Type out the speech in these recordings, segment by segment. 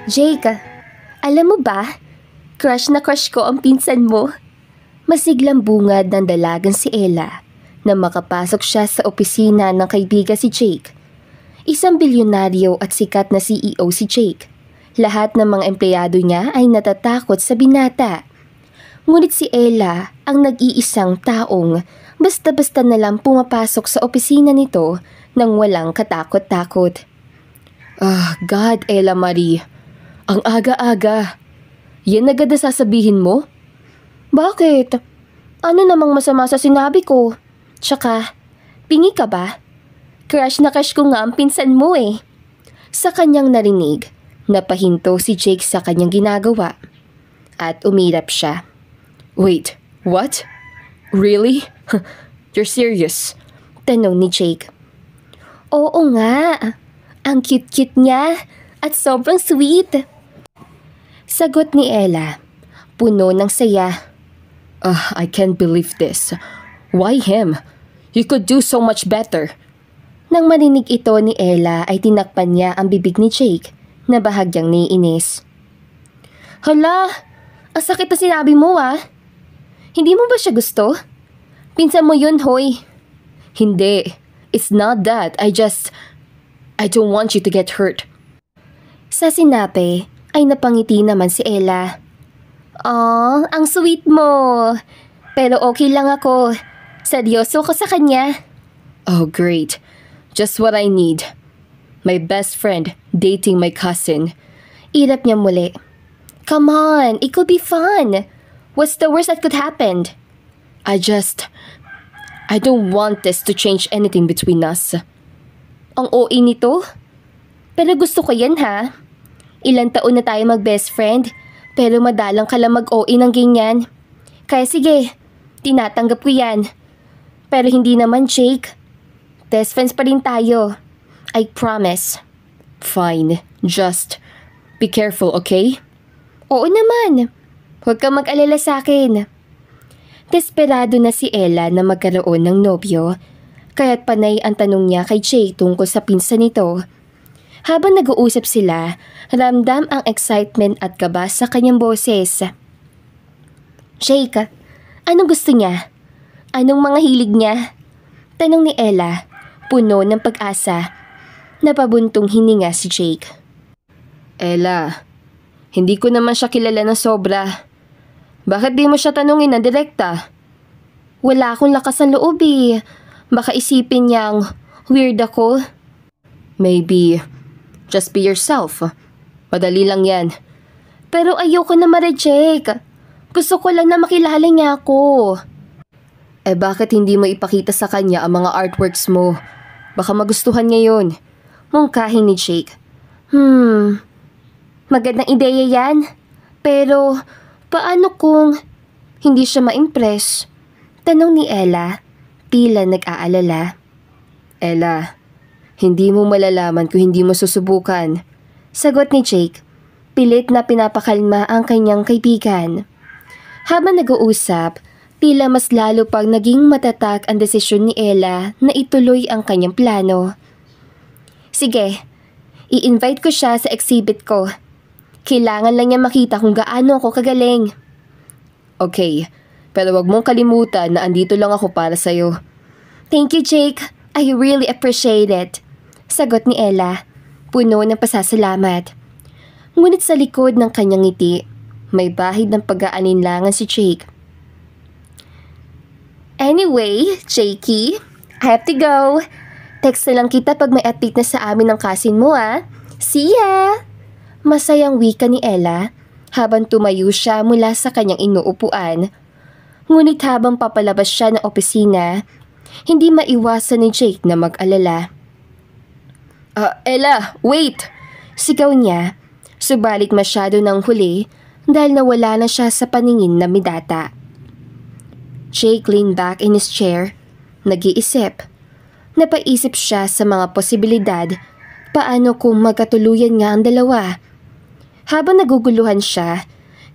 Jake, alam mo ba? Crush na crush ko ang pinsan mo. Masiglang bungad ng dalagang si Ella na makapasok siya sa opisina ng kaibigan si Jake. Isang bilyonaryo at sikat na CEO si Jake. Lahat ng mga empleyado niya ay natatakot sa binata. Ngunit si Ella ang nag-iisang taong basta-basta na lang pumapasok sa opisina nito nang walang katakot-takot. God, Ella Marie. Ang aga-aga. Yan agad na sasabihin mo? Bakit? Ano namang masama sa sinabi ko? Tsaka, pingi ka ba? Crush na crush ko nga ang pinsan mo eh. Sa kanyang narinig, napahinto si Jake sa kanyang ginagawa. At umirap siya. Wait, what? Really? You're serious? Tanong ni Jake. Oo nga. Ang cute-cute niya at sobrang sweet. Sagot ni Ella, puno ng saya. I can't believe this. Why him? You could do so much better. Nang marinig ito ni Ella ay tinakpan niya ang bibig ni Jake na bahagyang naiinis. Hala, ang sakit na sinabi mo ah. Hindi mo ba siya gusto? Pinsan mo yun, hoy. Hindi. It's not that. I don't want you to get hurt. Sa sinabi ay napangiti naman si Ella. Ang sweet mo. Pero okay lang ako. Seryoso ko sa kanya. Oh, great. Just what I need. My best friend dating my cousin. Irap niya muli. Come on, it could be fun. What's the worst that could happen? I don't want this to change anything between us. Ang OA nito? Pero gusto ko yan ha. Ilang taon na tayo mag-best friend, pero madalang ka lang mag-OA ng ganyan. Kaya sige, tinatanggap ko yan. Pero hindi naman, Jake. Best friends pa rin tayo. I promise. Fine, just be careful, okay? Oo naman. Huwag kang mag-alala sa akin. Desperado na si Ella na magkaroon ng nobyo, kaya't panay ang tanong niya kay Jake tungkol sa pinsan nito. Habang nag-uusap sila, ramdam ang excitement at kaba sa kanyang boses. Jake, anong gusto niya? Anong mga hilig niya? Tanong ni Ella, puno ng pag-asa. Napabuntong hininga si Jake. Ella, hindi ko naman siya kilala ng sobra. Bakit di mo siya tanungin na direkta? Wala akong lakas ng loob eh. Baka isipin niyang weird ako. Maybe. Just be yourself. Madali lang yan. Pero ayoko na ma-reject. Gusto ko lang na makilala niya ako. Bakit hindi mo ipakita sa kanya ang mga artworks mo? Baka magustuhan niya yun. Mungkahin ni Jake. Magandang ideya yan. Pero paano kung hindi siya ma-impress? Tanong ni Ella, tila nag-aalala. Ella, hindi mo malalaman kung hindi mo susubukan. Sagot ni Jake, pilit na pinapakalma ang kanyang kaibigan. Habang nag-uusap, tila mas lalo pang naging matatag ang desisyon ni Ella na ituloy ang kanyang plano. Sige, i-invite ko siya sa exhibit ko. Kailangan lang niya makita kung gaano ako kagaling. Okay, pero wag mong kalimutan na andito lang ako para sa'yo. Thank you, Jake. I really appreciate it. Sagot ni Ella, puno ng pasasalamat. Ngunit sa likod ng kanyang ngiti, may bahid ng pag-aalinlangan si Jake. Anyway, Jakey, I have to go. Text na lang kita pag may update na sa amin ng cousin mo ah. See ya! Masayang wika ni Ella habang tumayo siya mula sa kanyang inuupuan. Ngunit habang papalabas siya ng opisina, hindi maiwasan ni Jake na mag-alala. Ella, wait! Sigaw niya, subalit masyado ng huli dahil nawala na siya sa paningin na midata. Jake leaned back in his chair, nag-iisip. Napaisip siya sa mga posibilidad, paano kung magkatuluyan nga ang dalawa. Habang naguguluhan siya,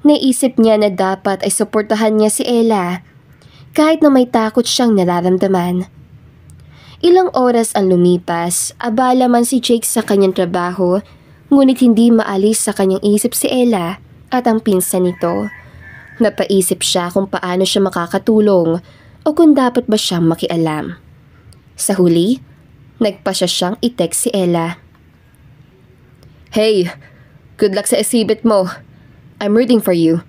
naisip niya na dapat ay suportahan niya si Ella, kahit na may takot siyang nararamdaman. Ilang oras ang lumipas, abala man si Jake sa kanyang trabaho, Ngunit hindi maalis sa kanyang isip si Ella at ang pinsan nito. Napaisip siya kung paano siya makakatulong o kung dapat ba siyang makialam. Sa huli, nagpasya siyang i-text si Ella. "Hey, good luck sa exhibit mo. I'm rooting for you.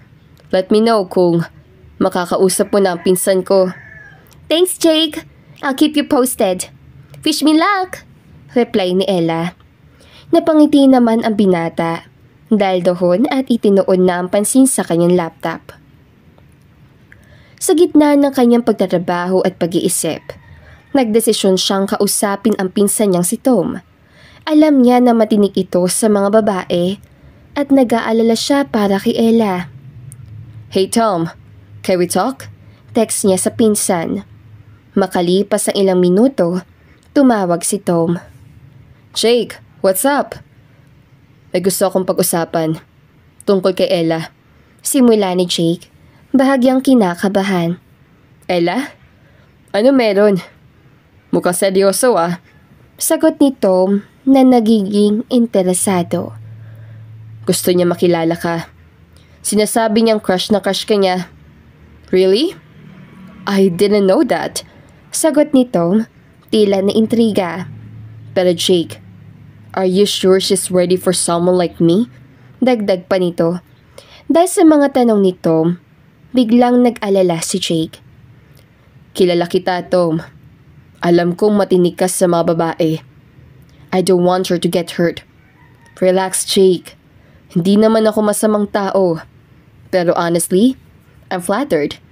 Let me know kung makakausap mo na ang pinsan ko." "Thanks, Jake. I'll keep you posted. Wish me luck," reply ni Ella. Napangiti naman ang binata dahil doon at itinuon na ang pansin sa kanyang laptop. Sa gitna ng kanyang pagtatrabaho at pag-iisip, nagdesisyon siyang kausapin ang pinsan niyang si Tom. Alam niya na matinik ito sa mga babae at nag-aalala siya para kay Ella. "Hey Tom, can we talk?" Text niya sa pinsan. Makalipas ang ilang minuto, tumawag si Tom. "Jake, what's up?" "May gusto akong pag-usapan tungkol kay Ella." Simula ni Jake, bahagyang kinakabahan. "Ella? Ano meron? Mukhang seryoso ah." Sagot ni Tom na nagiging interesado. "Gusto niya makilala ka. Sinasabi niyang crush na crush ka niya." "Really? I didn't know that." Sagot ni Tom, tila na intriga. "Pero Jake, are you sure she's ready for someone like me?" Dagdag pa nito. Dahil sa mga tanong ni Tom, biglang nag-alala si Jake. "Kilala kita, Tom. Alam kong matinik ka sa mga babae. I don't want her to get hurt. Relax, Jake. Hindi naman ako masamang tao. Pero honestly, I'm flattered."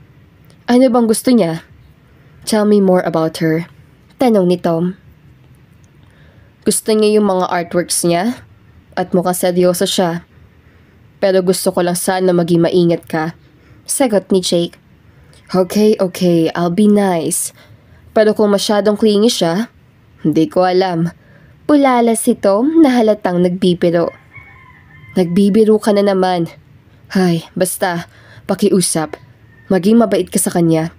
"Ano bang gusto niya?" "Tell me more about her," tanong ni Tom. "Gusto niya yung mga artworks niya at mukhang seryoso siya. Pero gusto ko lang sana maging maingat ka." Sagot ni Jake. Okay, I'll be nice. Pero kung masyadong clingy siya, hindi ko alam." Pulala si Tom na halatang nagbibiro. "Nagbibiro ka na naman. Hay, basta, pakiusap. Maging mabait ka sa kanya.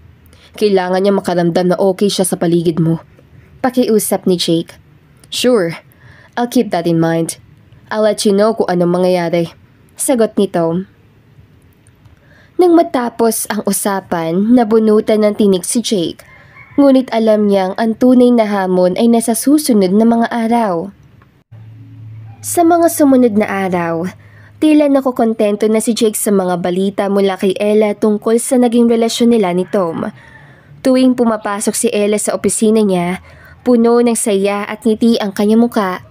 Kailangan niya makaramdam na okay siya sa paligid mo." Pakiusap ni Jake. "Sure, I'll keep that in mind. I'll let you know kung anong mangyayari." Sagot ni Tom. Nang matapos ang usapan, nabunutan ng tinik si Jake. Ngunit alam niyang ang tunay na hamon ay nasa susunod na mga araw. Sa mga sumunod na araw, tila nakokontento na si Jake sa mga balita mula kay Ella tungkol sa naging relasyon nila ni Tom. Tuwing pumapasok si Ella sa opisina niya, puno ng saya at ngiti ang kanyang muka.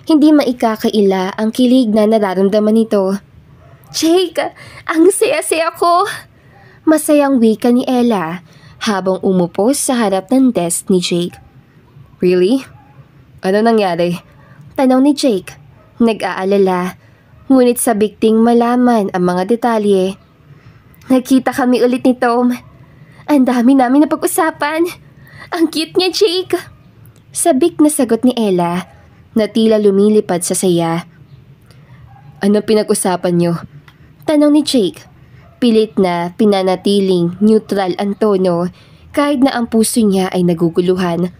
Hindi maikakaila ang kilig na nararamdaman nito. "Jake, ang saya-saya ko!" Masayang wika ni Ella habang umupo sa harap ng desk ni Jake. "Really? Ano nangyari?" Tanong ni Jake. Nag-aalala, ngunit sabik ding malaman ang mga detalye. "Nagkita kami ulit ni Tom. Ang dami namin na pag-usapan. Ang cute niya, Jake." Sabik na sagot ni Ella na tila lumilipad sa saya. "Anong pinag-usapan niyo?" Tanong ni Jake. Pilit na pinanatiling neutral ang tono kahit na ang puso niya ay naguguluhan.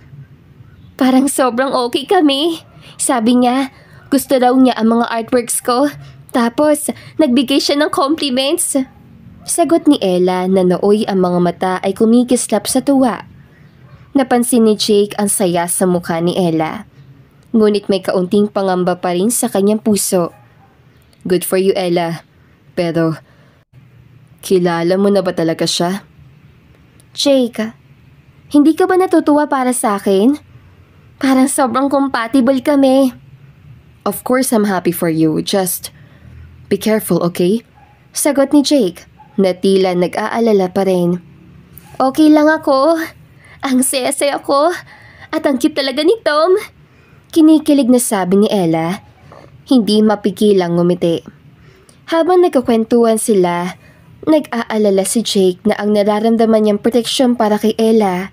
"Parang sobrang okay kami. Sabi niya, gusto raw niya ang mga artworks ko. Tapos, nagbigay siya ng compliments." Sagot ni Ella na nooy ang mga mata ay kumikislap sa tuwa. Napansin ni Jake ang saya sa mukha ni Ella. Ngunit may kaunting pangamba pa rin sa kanyang puso. "Good for you, Ella. Pero, kilala mo na ba talaga siya?" "Jake, hindi ka ba natutuwa para sa akin? Parang sobrang compatible kami." "Of course I'm happy for you. Just be careful, okay?" Sagot ni Jake na tila nag-aalala pa rin. "Okay lang ako. Ang saya-saya ko. At ang cute talaga ni Tom." Kinikilig na sabi ni Ella. Hindi mapigilang ngumiti. Habang nagkakwentuhan sila, nag-aalala si Jake na ang nararamdaman niyang proteksyon para kay Ella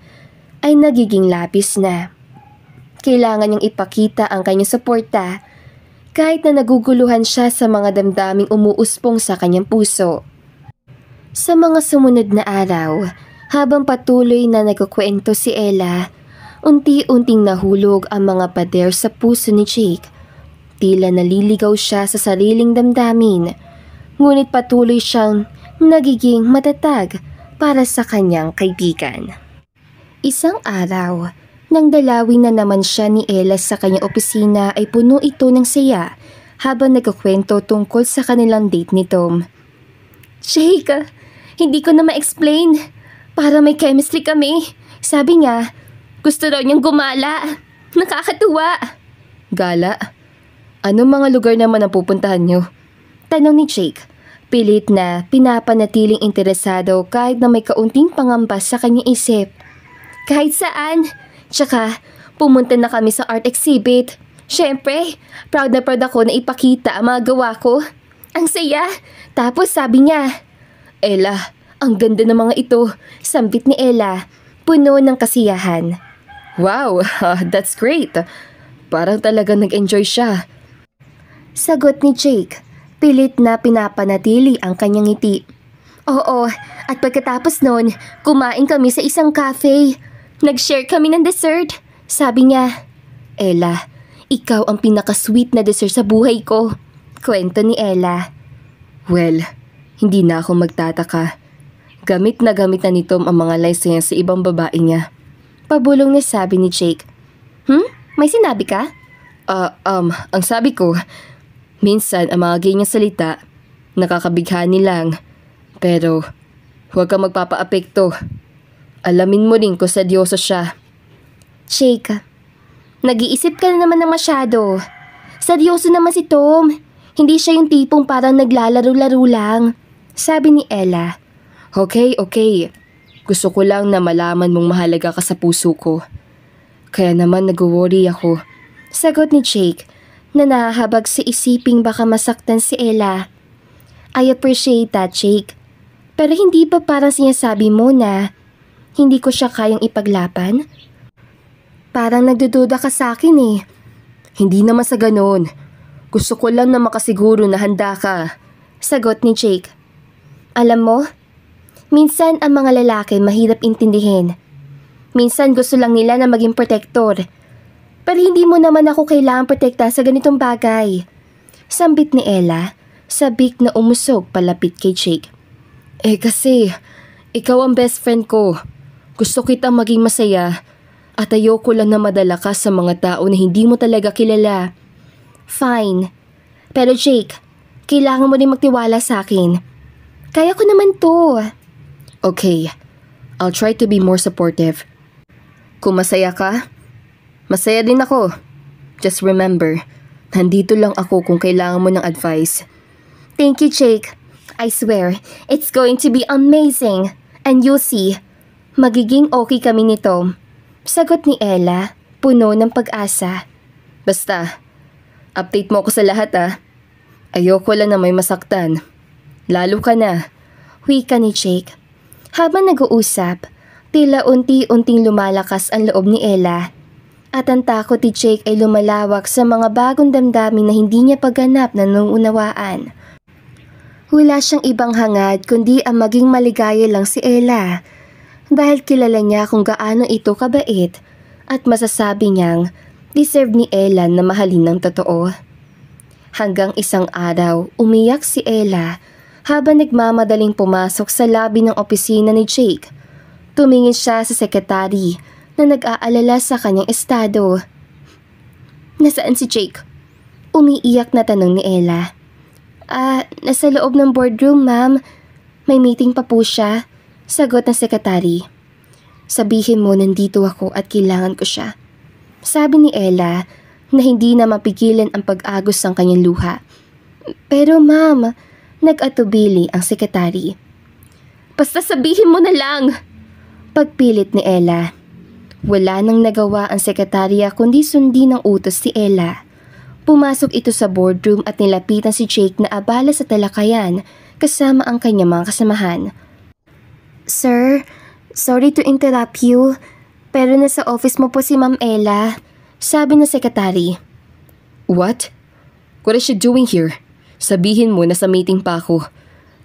ay nagiging labis na. Kailangan niyang ipakita ang kanyang suporta kahit na naguguluhan siya sa mga damdaming umuuspong sa kanyang puso. Sa mga sumunod na araw, habang patuloy na nagkukwento si Ella, unti-unting nahulog ang mga pader sa puso ni Jake. Tila naliligaw siya sa sariling damdamin, ngunit patuloy siyang nagiging matatag para sa kanyang kaibigan. Isang araw, nang dalawin na naman siya ni Ella sa kanyang opisina ay puno ito ng saya habang nagkukwento tungkol sa kanilang date ni Tom. Jake, hindi ko na ma-explain. Para may chemistry kami. Sabi niya, gusto raw niyang gumala. Nakakatuwa. Gala? Anong mga lugar naman ang pupuntahan niyo? Tanong ni Jake. Pilit na pinapanatiling interesado kahit na may kaunting pangamba sa kanyang isip. Kahit saan. Tsaka, pumunta na kami sa art exhibit. Siyempre, proud na proud ako na ipakita ang mga gawa ko. Ang saya. Tapos sabi niya, Ella, ang ganda ng mga ito. Sambit ni Ella, puno ng kasiyahan. Wow, that's great. Parang talaga nag-enjoy siya. Sagot ni Jake, pilit na pinapanatili ang kanyang ngiti. Oo, at pagkatapos nun, kumain kami sa isang cafe. Nag-share kami ng dessert. Sabi niya, Ella, ikaw ang pinaka-sweet na dessert sa buhay ko. Kwento ni Ella. Well, hindi na ako magtataka. Gamit na ni Tom ang mga lines niya sa ibang babae niya. Pabulong na sabi ni Jake. May sinabi ka? Ang sabi ko, minsan ang mga ganyang salita, nakakabighani lang. Pero, huwag kang magpapaapekto. Alamin mo rin kung seryoso siya. Jake, nag-iisip ka na naman ng masyado. Seryoso naman si Tom. Hindi siya yung tipong parang naglalaro-laro lang. Sabi ni Ella. Okay. Gusto ko lang na malaman mong mahalaga ka sa puso ko. Kaya naman nag-worry ako. Sagot ni Jake na nahahabag sa isiping baka masaktan si Ella. I appreciate that, Jake. Pero hindi ba parang sinasabi mo na hindi ko siya kayang ipaglaban? Parang nagdududa ka sa akin eh. Hindi naman sa ganon. Gusto ko lang na makasiguro na handa ka. Sagot ni Jake. Alam mo, minsan ang mga lalaki mahirap intindihin. Minsan gusto lang nila na maging protector. Pero hindi mo naman ako kailangan protekta sa ganitong bagay. Sambit ni Ella, sabik na umusog palapit kay Jake. Kasi, ikaw ang best friend ko. Gusto kitang maging masaya at ayoko lang na madala ka sa mga tao na hindi mo talaga kilala. Fine. Pero Jake, kailangan mo rin magtiwala sa akin. Kaya ko naman to. Okay, I'll try to be more supportive. Kung masaya ka, masaya din ako. Just remember, nandito lang ako kung kailangan mo ng advice. Thank you, Jake. I swear, it's going to be amazing. And you'll see, magiging okay kami nito. Sagot ni Ella, puno ng pag-asa. Basta, update mo ako sa lahat Ayoko lang na may masaktan. Lalo ka na. Wika ni Jake. Habang nag-uusap, tila unti-unting lumalakas ang loob ni Ella. At ang takot ni Jake ay lumalawak sa mga bagong damdamin na hindi niya pagganap na nungunawaan. Wala siyang ibang hangad kundi ang maging maligaya lang si Ella. Dahil kilala niya kung gaano ito kabait at masasabi niyang deserve ni Ella na mahalin ng totoo. Hanggang isang araw, umiyak si Ella habang nagmamadaling pumasok sa lobby ng opisina ni Jake. Tumingin siya sa sekretary na nag-aalala sa kanyang estado. Nasaan si Jake? Umiiyak na tanong ni Ella. Nasa loob ng boardroom, ma'am. May meeting pa po siya. Sagot ng sekretary. Sabihin mo nandito ako at kailangan ko siya. Sabi ni Ella na hindi na mapigilan ang pag-agos ng kanyang luha. Pero ma'am, nag-atubili ang sekretary. Basta sabihin mo na lang! Pagpilit ni Ella. Wala nang nagawa ang sekretarya kundi sundin ng utos si Ella. Pumasok ito sa boardroom at nilapitan si Jake na abala sa talakayan kasama ang kanyang mga kasamahan. Sir, sorry to interrupt you, pero nasa office mo po si Ma'am Ella. Sabi ng sekretary. What? What is she doing here? Sabihin mo na sa meeting pa ako.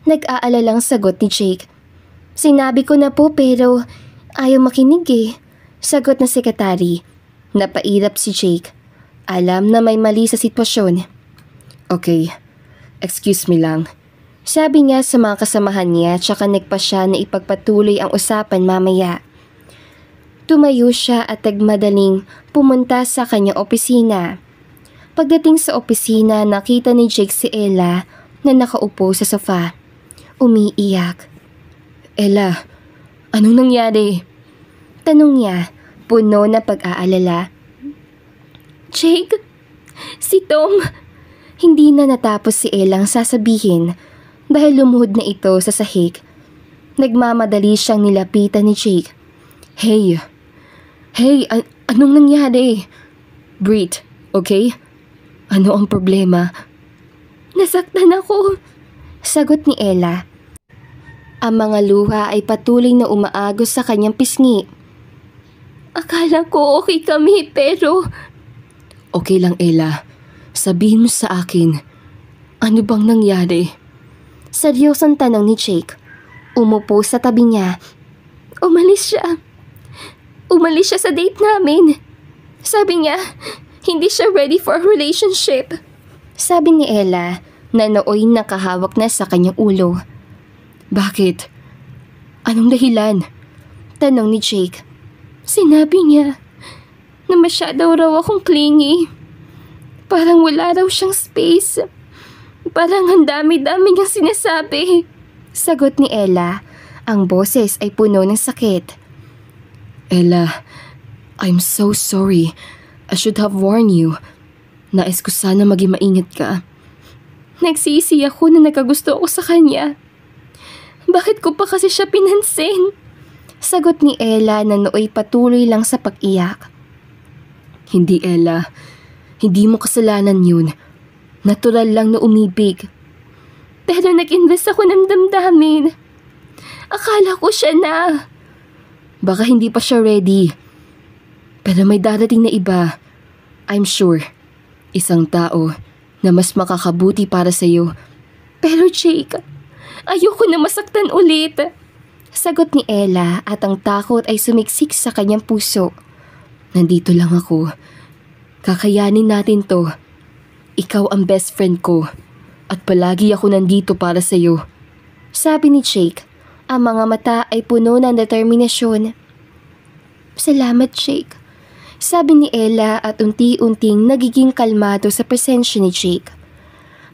Nag-aalalang sagot ni Jake. Sinabi ko na po pero ayaw makinig eh. Sagot ng sekretary. Napairap si Jake. Alam na may mali sa sitwasyon. Okay, excuse me lang. Sabi niya sa mga kasamahan niya tsaka nagpa siya na ipagpatuloy ang usapan mamaya. Tumayo siya at nagmadaling pumunta sa kanyang opisina. Pagdating sa opisina, nakita ni Jake si Ella na nakaupo sa sofa. Umiiyak. Ella, anong nangyari? Tanong niya, puno na pag-aalala. Jake, si Tom. Hindi na natapos si Ellang sasabihin dahil lumuhod na ito sa sahig. Nagmamadali siyang nilapitan ni Jake. Hey, anong nangyari? Breathe, okay? Ano ang problema? Nasaktan ako, sagot ni Ella. Ang mga luha ay patuloy na umaagos sa kanyang pisngi. Akala ko okay kami pero... Okay lang, Ella. Sabihin mo sa akin, ano bang nangyari? Seryosong tanong ni Jake. Umupo sa tabi niya. Umalis siya sa date namin. Sabi niya, hindi siya ready for a relationship. Sabi ni Ella na nooy nakahawak na sa kanyang ulo. Bakit? Anong dahilan? Tanong ni Jake. Sinabi niya na masyado raw akong clingy. Parang wala raw siyang space. Parang ang dami-dami niyang sinasabi. Sagot ni Ella. Ang boses ay puno ng sakit. Ella, I'm so sorry. I should have warned you. Nais ko sana maging maingat ka. Nagsisi ako na nagkagusto ako sa kanya. Bakit ko pa kasi siya pinansin? Sagot ni Ella na nooy patuloy lang sa pag-iyak. Hindi, Ella. Hindi mo kasalanan yun. Natural lang na umibig. Pero nag-invest ako ng damdamin. Akala ko siya na. Baka hindi pa siya ready. Pero may darating na iba. I'm sure. Isang tao na mas makakabuti para sa'yo. Pero Jake, ayoko na masaktan ulit. Sagot ni Ella at ang takot ay sumiksik sa kanyang puso. Nandito lang ako. Kakayanin natin to. Ikaw ang best friend ko at palagi ako nandito para sa'yo. Sabi ni Jake, ang mga mata ay puno ng determinasyon. Salamat, Jake. Sabi ni Ella at unti-unting nagiging kalmado sa presensya ni Jake.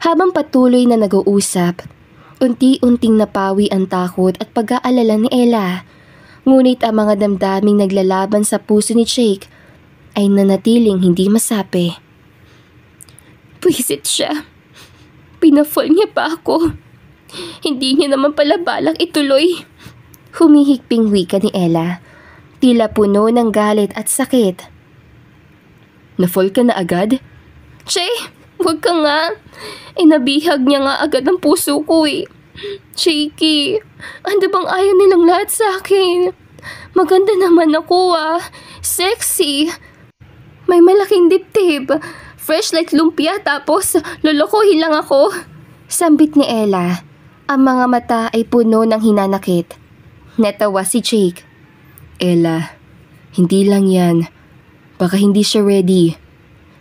Habang patuloy na nag-uusap, unti-unting napawi ang takot at pag-aalala ni Ella. Ngunit ang mga damdaming naglalaban sa puso ni Jake ay nanatiling hindi masapi. Pwisit siya. Pinafall niya pa ako. Hindi niya naman pala balak ituloy. Humihikping wika ni Ella. Tila puno ng galit at sakit. Na-fall ka na agad? Che, wag ka nga. Nabihag niya nga agad ang puso ko eh. Shaky, ano bang ayaw nilang lahat sa akin? Maganda naman ako ah. Sexy. May malaking dibdib. Fresh like lumpia tapos lolokohin lang ako. Sambit ni Ella. Ang mga mata ay puno ng hinanakit. Natawa si Jake. Ella, hindi lang yan. Baka hindi siya ready.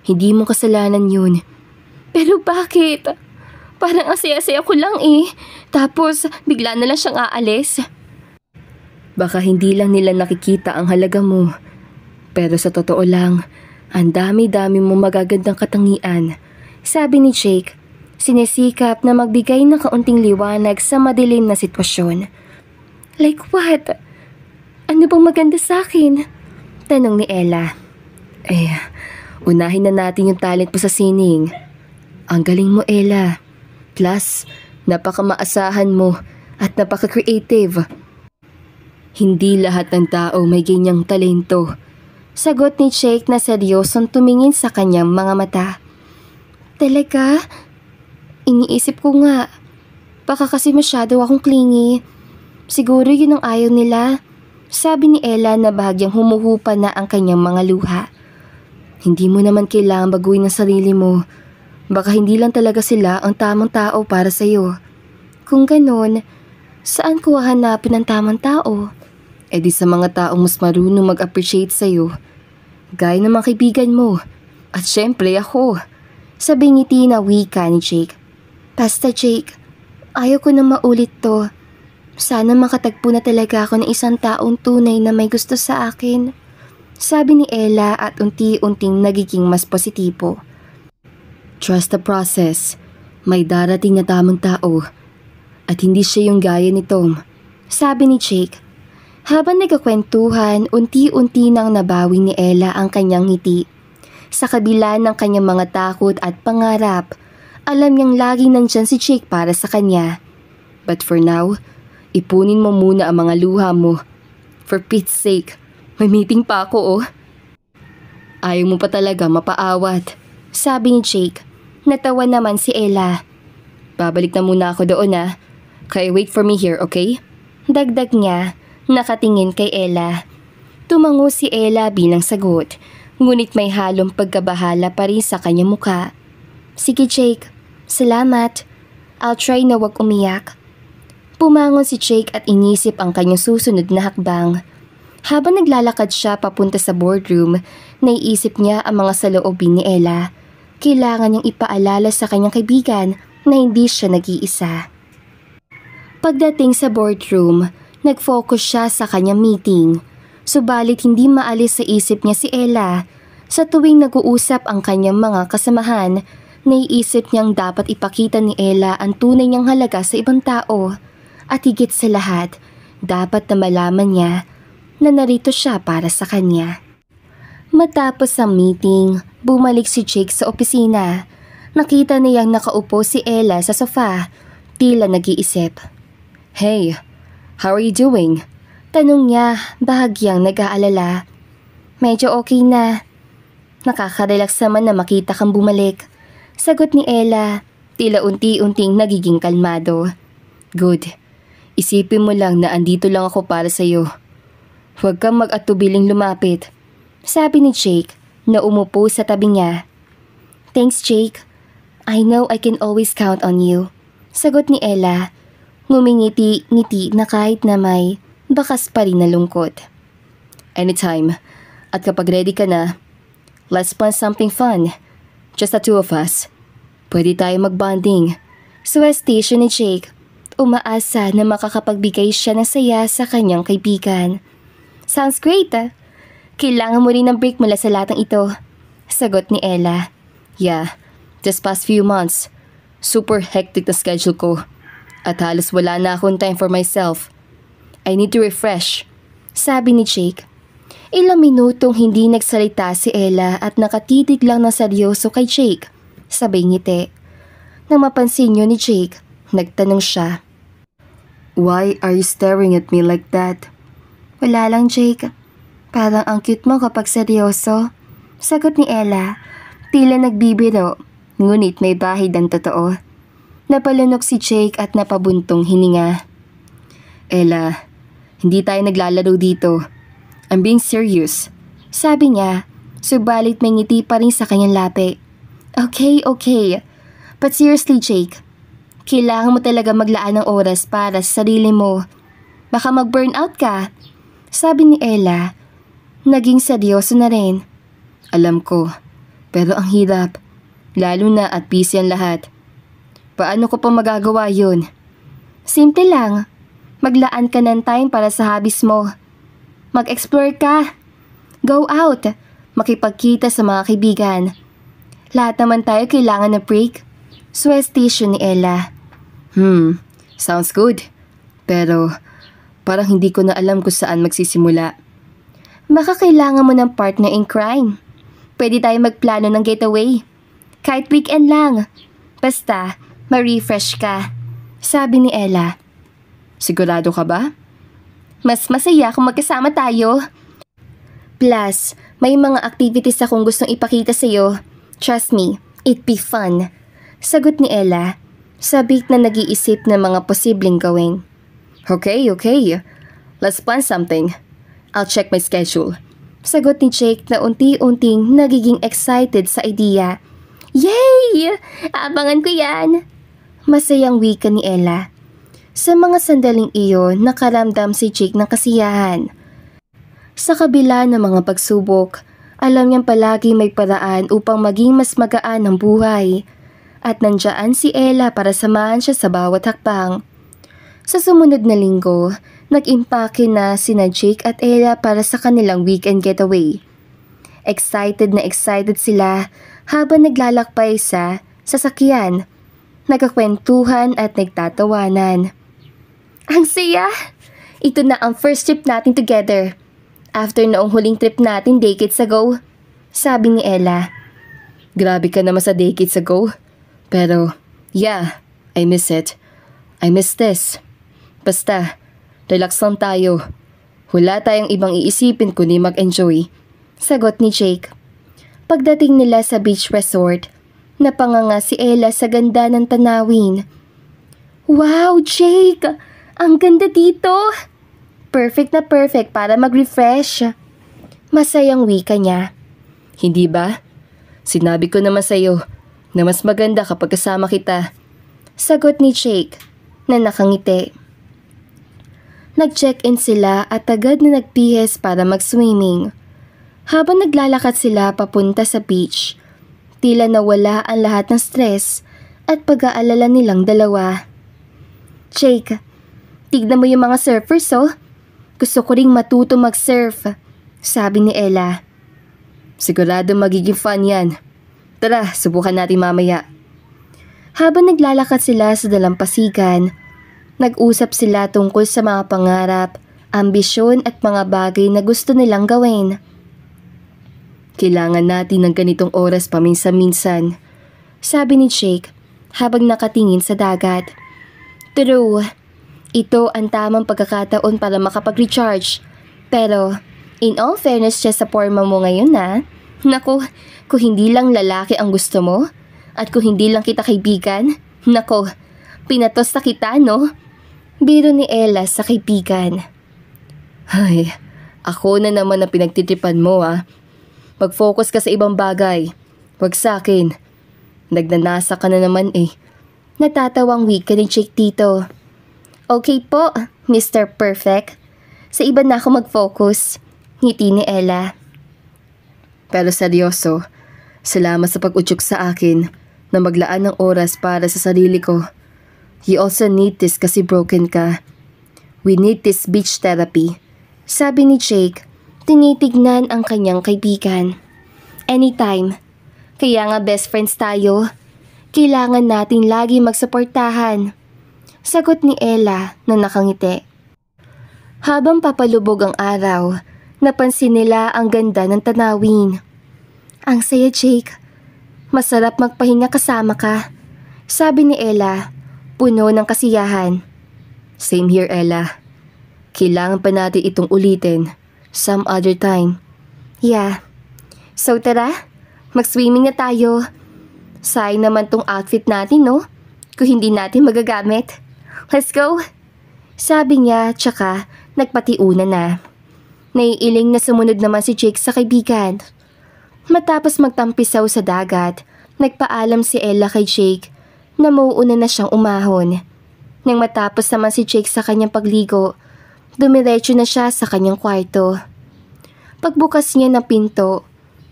Hindi mo kasalanan yun. Pero bakit? Parang asaya-saya ko lang eh. Tapos bigla na lang siyang aalis. Baka hindi lang nila nakikita ang halaga mo. Pero sa totoo lang, ang dami-dami mo magagandang katangian. Sabi ni Jake, sinisikap na magbigay ng kaunting liwanag sa madilim na sitwasyon. Like what? Ano bang maganda sa akin? Tanong ni Ella. Unahin na natin yung talent mo sa sining. Ang galing mo, Ella. Plus, napakamaasahan mo at napaka-creative. Hindi lahat ng tao may ganyang talento. Sagot ni Jake na seryosong tumingin sa kanyang mga mata. Talaga? Iniisip ko nga. Baka kasi masyado akong clingy. Siguro yun ang ayaw nila. Sabi ni Ella na bahagyang humuhupa na ang kanyang mga luha. Hindi mo naman kailangan baguhin ang sarili mo. Baka hindi lang talaga sila ang tamang tao para sa'yo. Kung ganon, saan ko hahanapin ang tamang tao? Di sa mga taong mas marunong mag-appreciate sa'yo. Gaya ng mga kaibigan mo At syempre ako. Sabing ngiti na wika ni Jake. Basta Jake, ayaw ko na maulit to. Sana makatagpo na talaga ako ng isang taong tunay na may gusto sa akin. Sabi ni Ella at unti-unting nagiging mas positibo. Trust the process. May darating na tamang tao. At hindi siya yung gaya ni Tom. Sabi ni Jake. Habang nagkakwentuhan, unti-unti nang nabawi ni Ella ang kanyang ngiti. Sa kabila ng kanyang mga takot at pangarap, alam niyang laging nandyan si Jake para sa kanya. But for now, ipunin mo muna ang mga luha mo. For Pete's sake, may meeting pa ako oh. Ayaw mo pa talaga mapaawat, sabi ni Jake. Natawa naman si Ella. Babalik na muna ako doon ah. Kaya wait for me here, okay? Dagdag niya, nakatingin kay Ella. Tumango si Ella bilang sagot. Ngunit may halong pagkabahala pa rin sa kanyang muka. Sige Jake, salamat. I'll try na wag umiyak. Pumangon si Jake at inisip ang kanyang susunod na hakbang. Habang naglalakad siya papunta sa boardroom, naiisip niya ang mga saloobin ni Ella. Kailangan niyang ipaalala sa kanyang kaibigan na hindi siya nag-iisa. Pagdating sa boardroom, nag-focus siya sa kanyang meeting. Subalit hindi maalis sa isip niya si Ella. Sa tuwing nag-uusap ang kanyang mga kasamahan, naiisip niyang dapat ipakita ni Ella ang tunay niyang halaga sa ibang tao. At higit sa lahat, dapat na malaman niya na narito siya para sa kanya. Matapos ang meeting, bumalik si Jake sa opisina. Nakita niyang nakaupo si Ella sa sofa, tila nag-iisip. Hey, how are you doing? Tanong niya, bahagyang nag-aalala. Medyo okay na. Nakaka-relax naman na makita kang bumalik. Sagot ni Ella, tila unti-unting nagiging kalmado. Good. Isipin mo lang na andito lang ako para sa'yo. Huwag kang mag-atubiling lumapit. Sabi ni Jake na umupo sa tabi niya. Thanks Jake. I know I can always count on you. Sagot ni Ella. Ngumingiti-ngiti na kahit na may bakas pa rin na lungkot. Anytime. At kapag ready ka na, let's plan something fun. Just the two of us. Pwede tayo mag-bonding. Suggestion ni Jake. Umaasa na makakapagbigay siya ng saya sa kanyang kaibigan. Sounds great ah. Kailangan mo rin ng break mula sa latang ito. Sagot ni Ella. Yeah, this past few months, super hectic na schedule ko. At halos wala na akong time for myself. I need to refresh. Sabi ni Jake. Ilang minutong hindi nagsalita si Ella at nakatitig lang ng seryoso kay Jake. Sabay ngiti. Nang mapansin niyo ni Jake, nagtanong siya. Why are you staring at me like that? Wala lang Jake. Parang ang cute mo kapag seryoso. Sagot ni Ella. Tila nagbibiro, ngunit may bahid ang totoo. Napalunok si Jake at napabuntong hininga. Ella, hindi tayo naglalaro dito. I'm being serious. Sabi niya, subalit may ngiti pa rin sa kanyang lapi. Okay. But seriously Jake, kailangan mo talaga maglaan ng oras para sa sarili mo. Baka mag-burnout ka. Sabi ni Ella, naging seryoso na rin. Alam ko, pero ang hirap. Lalo na at busy ang lahat. Paano ko pa magagawa yun? Simple lang. Maglaan ka ng time para sa hobbies mo. Mag-explore ka. Go out. Makipagkita sa mga kaibigan. Lahat naman tayo kailangan ng break. Suggestion ni Ella. Sounds good. Pero parang hindi ko na alam kung saan magsisimula. Baka kailangan mo ng partner in crime. Pwede tayo magplano ng getaway. Kahit weekend lang. Basta, ma-refresh ka. Sabi ni Ella. Sigurado ka ba? Mas masaya kung magkasama tayo. Plus, may mga activities akong gustong ipakita sa'yo. Trust me, it'd be fun. Sagot ni Ella. Sabik na nag-iisip ng mga posibleng gawin. Okay. Let's plan something. I'll check my schedule. Sagot ni Jake na unti-unting nagiging excited sa idea. Yay! Abangan ko yan! Masayang wika ni Ella. Sa mga sandaling iyon, nakaramdam si Jake ng kasiyahan. Sa kabila ng mga pagsubok, Alam niyang palagi may paraan upang maging mas magaan ang buhay. At nandiyan si Ella para samahan siya sa bawat hakbang. Sa sumunod na linggo, nag-impake na sina Jake at Ella para sa kanilang weekend getaway. Excited na excited sila habang naglalakbay sa sasakyan, nagkakwentuhan at nagtatawanan. Ang saya! Ito na ang first trip natin together. After noong huling trip natin decades ago, sabi ni Ella. Grabe ka naman sa decades ago. Pero, yeah, I miss it. I miss this. Basta, relax lang tayo. Wala tayong ibang iisipin kundi mag-enjoy. Sagot ni Jake. Pagdating nila sa beach resort, napanganga si Ella sa ganda ng tanawin. Wow, Jake! Ang ganda dito! Perfect na perfect para mag-refresh. Masayang wika niya. Hindi ba? Sinabi ko naman sa'yo na mas maganda kapag kasama kita. Sagot ni Jake na nakangiti. Nag-check-in sila at agad na nagpihis para mag-swimming. Habang naglalakad sila papunta sa beach, tila nawala ang lahat ng stress at pag-aalala nilang dalawa. Jake, tignan mo yung mga surfers oh. Gusto ko ring matuto mag-surf, sabi ni Ella. Sigurado magiging fun yan. Tara, subukan natin mamaya. Habang naglalakad sila sa dalampasigan, nag-usap sila tungkol sa mga pangarap, ambisyon at mga bagay na gusto nilang gawin. Kailangan natin ng ganitong oras paminsan-minsan, sabi ni Jake habang nakatingin sa dagat. True, ito ang tamang pagkakataon para makapag-recharge. Pero, in all fairness siya sa forma mo ngayon na, naku, kung hindi lang lalaki ang gusto mo, at kung hindi lang kita kaibigan, naku, pinatos na kita no? Biro ni Ella sa kaibigan. Ay, ako na naman ang pinagtitipan mo ah. Mag-focus ka sa ibang bagay. Wag sa akin. Nagnanasa ka na naman eh. Natatawang wika ni Jake dito. Okay po, Mr. Perfect. Sa iba na ako mag-focus. Ngiti ni Ella. Pero seryoso, salamat sa pag-udyok sa akin na maglaan ng oras para sa sarili ko. You also need this kasi broken ka. We need this beach therapy. Sabi ni Jake, tinitignan ang kanyang kaibigan. Anytime. Kaya nga best friends tayo. Kailangan nating lagi magsuportahan. Sagot ni Ella na nakangiti. Habang papalubog ang araw, napansin nila ang ganda ng tanawin. Ang saya, Jake. Masarap magpahinga kasama ka. Sabi ni Ella, puno ng kasiyahan. Same here, Ella. Kailangan pa natin itong ulitin. Some other time. Yeah. So tara, mag-swimming na tayo. Sayang naman tong outfit natin, no? Kung hindi natin magagamit. Let's go! Sabi niya, tsaka nagpatiuna na. Naiiling na sumunod naman si Jake sa kaibigan. Matapos magtampisaw sa dagat, nagpaalam si Ella kay Jake na mauuna na siyang umahon. Nang matapos naman si Jake sa kanyang pagligo, dumiretso na siya sa kanyang kwarto. Pagbukas niya ng pinto,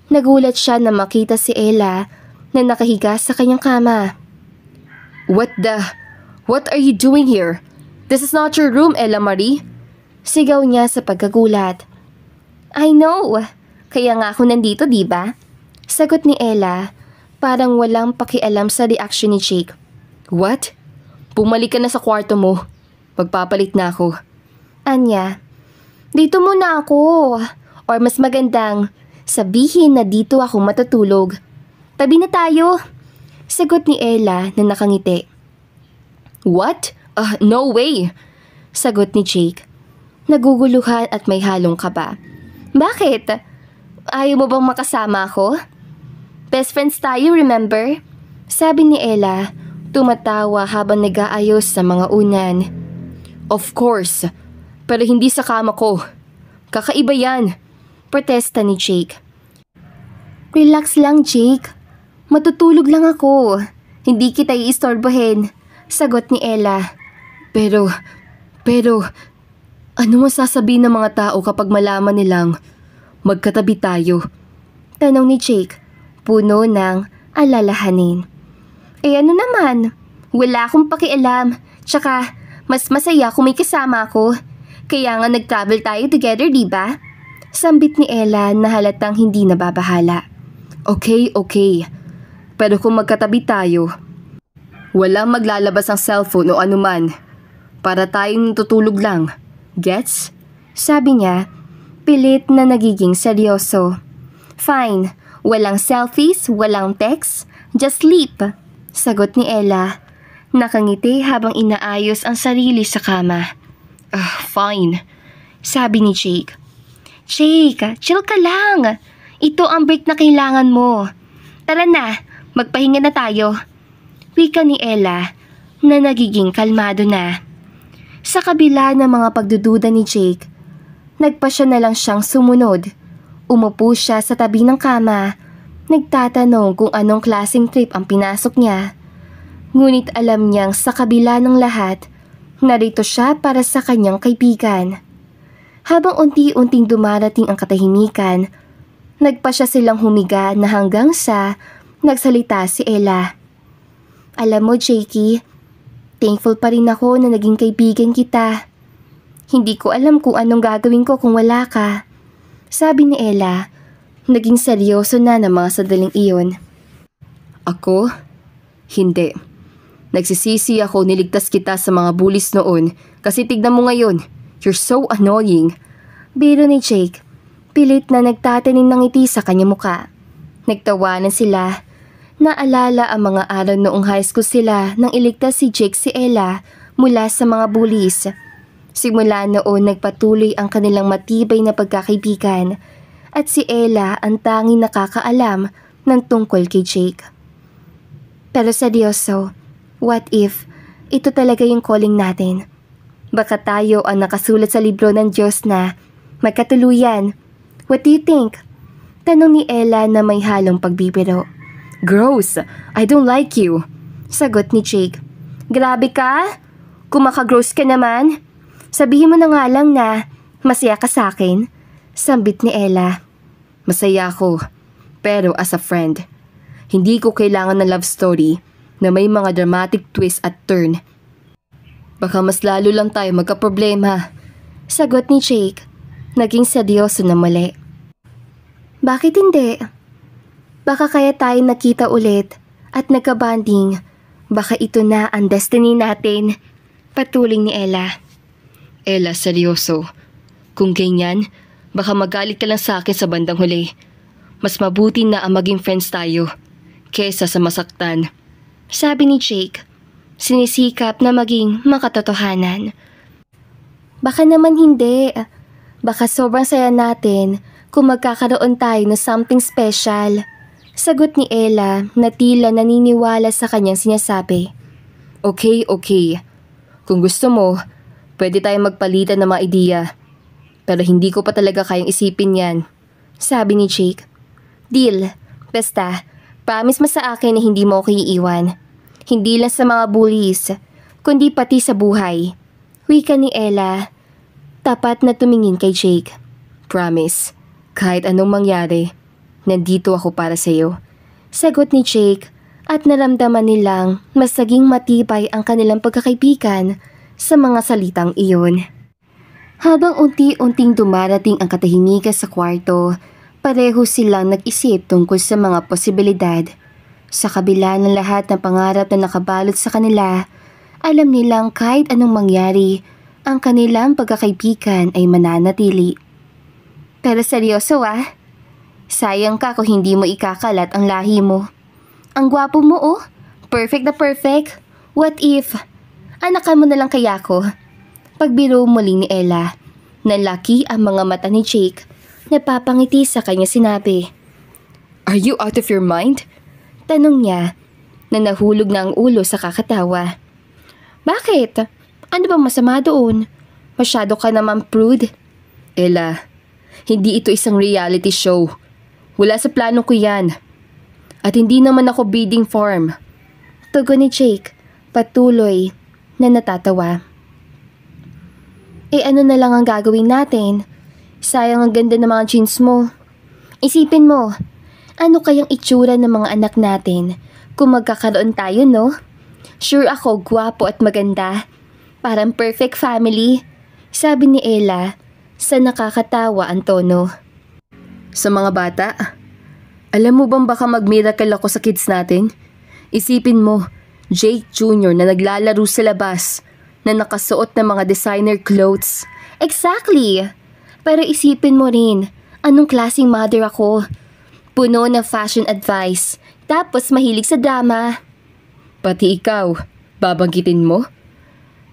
nagulat siya na makita si Ella na nakahiga sa kanyang kama. What are you doing here? This is not your room, Ella Marie. Sigaw niya sa pagkagulat. I know. Kaya nga ako nandito, diba? Sagot ni Ella, parang walang pakialam sa reaksyon ni Jake. What? Bumalik ka na sa kwarto mo. Magpapalit na ako. Anya, dito muna ako. Or mas magandang, sabihin na dito ako matutulog. Tabi na tayo. Sagot ni Ella na nakangiti. What? No way. Sagot ni Jake. Naguguluhan at may halong kaba. Bakit? Ayaw mo bang makasama ako? Best friends tayo, remember? Sabi ni Ella, tumatawa habang nag-aayos sa mga unan. Of course, pero hindi sa kama ko. Kakaiba yan. Protesta ni Jake. Relax lang, Jake. Matutulog lang ako. Hindi kita iistorbohin. Sagot ni Ella. Pero, ano masasabihin ng mga tao kapag malaman nilang magkatabi tayo? Tanong ni Jake, puno ng alalahanin. Ano naman? Wala akong pakialam. Tsaka, mas masaya kung may kasama ako. Kaya nga nag-travel tayo together, diba? Sambit ni Ella na halatang hindi nababahala. Okay. Pero kung magkatabi tayo, walang maglalabas ng cellphone o anuman. Para tayong tutulog lang. Gets? Sabi niya, pilit na nagiging seryoso. Fine, walang selfies, walang text, just sleep. Sagot ni Ella. Nakangiti habang inaayos ang sarili sa kama. Fine. Sabi ni Jake. Jake, chill ka lang. Ito ang break na kailangan mo. Tara na, magpahinga na tayo. Wika ni Ella na nagiging kalmado na. Sa kabila ng mga pagdududa ni Jake, nagpa siya na lang siyang sumunod. Umupo siya sa tabi ng kama, nagtatanong kung anong klaseng trip ang pinasok niya. Ngunit alam niyang sa kabila ng lahat, narito siya para sa kanyang kaibigan. Habang unti-unting dumarating ang katahimikan, nagpa siya silang humiga na hanggang sa nagsalita si Ella. Alam mo, Jakey, thankful pa rin ako na naging kaibigan kita. Hindi ko alam kung anong gagawin ko kung wala ka. Sabi ni Ella, naging seryoso na ng mga sandaling iyon. Ako? Hindi. Nagsisisi ako niligtas kita sa mga bullies noon kasi tignan mo ngayon, you're so annoying. Biro ni Jake, pilit na nagtatanim ng ngiti sa kanyang muka. Nagtawanan sila. Naalala ang mga araw noong high school sila nang iligtas si Jake si Ella mula sa mga bullies. Simula noon nagpatuloy ang kanilang matibay na pagkakaibigan at si Ella ang tanging nakakaalam ng tungkol kay Jake. Pero seryoso, what if ito talaga yung calling natin? Baka tayo ang nakasulat sa libro ng Diyos na magkatuluyan. What do you think? Tanong ni Ella na may halong pagbibiro. Gross! I don't like you. Sagot ni Jake. Grabe ka? Kumaka-gross ka naman? Sabihin mo na nga lang na masaya ka sa akin. Sambit ni Ella. Masaya ako, pero as a friend. Hindi ko kailangan ng love story na may mga dramatic twist at turn. Baka mas lalo lang tayo magkaproblema. Sagot ni Jake. Naging seryoso na muli. Bakit hindi? Baka kaya tayo nakita ulit at nagka-bonding. Baka ito na ang destiny natin. Patuloy ni Ella. Ella, seryoso. Kung ganyan, baka magalit ka lang sa akin sa bandang huli. Mas mabuti na ang maging friends tayo kesa sa masaktan. Sabi ni Jake, sinisikap na maging makatotohanan. Baka naman hindi. Baka sobrang saya natin kung magkakaroon tayo ng something special. Sagot ni Ella na tila naniniwala sa kanyang sinasabi. Okay. Kung gusto mo, pwede tayong magpalitan ng mga ideya. Pero hindi ko pa talaga kayang isipin yan. Sabi ni Jake. Deal. Basta, promise mo sa akin na hindi mo ako iiwan. Hindi lang sa mga bullies, kundi pati sa buhay. Wika ni Ella. Tapat na tumingin kay Jake. Promise, kahit anong mangyari, nandito ako para sa iyo. Sagot ni Jake at naramdaman nilang mas naging matibay ang kanilang pagkakaibigan sa mga salitang iyon. Habang unti-unting dumarating ang katahimikan sa kwarto, pareho silang nag-isip tungkol sa mga posibilidad. Sa kabila ng lahat ng pangarap na nakabalot sa kanila, alam nilang kahit anong mangyari, ang kanilang pagkakaibigan ay mananatili. Pero seryoso sayang ka kung hindi mo ikakalat ang lahi mo. Ang gwapo mo perfect na perfect. What if, anakan mo na lang kaya ko? Pagbiro muli ni Ella, nalaki ang mga mata ni Jake, napapangiti sa kanya sinabi. Are you out of your mind? Tanong niya, na nahulog na ang ulo sa kakatawa. Bakit? Ano bang masama doon? Masyado ka naman prude. Ella, hindi ito isang reality show. Wala sa plano ko yan. At hindi naman ako bidding farm. Tugon ni Jake, patuloy na natatawa. Ano na lang ang gagawin natin? Sayang ang ganda ng mga jeans mo. Isipin mo, Ano kayang itsura ng mga anak natin kung magkakaroon tayo, no? Sure ako, gwapo at maganda. Parang perfect family, sabi ni Ella sa nakakatawa ang tono. Sa mga bata, alam mo bang baka mag-miracle ako sa kids natin? Isipin mo, Jake Jr. na naglalaro sa labas, na nakasuot ng mga designer clothes. Exactly! Pero isipin mo rin, anong klaseng mother ako? Puno ng fashion advice, tapos mahilig sa drama. Pati ikaw, babanggitin mo?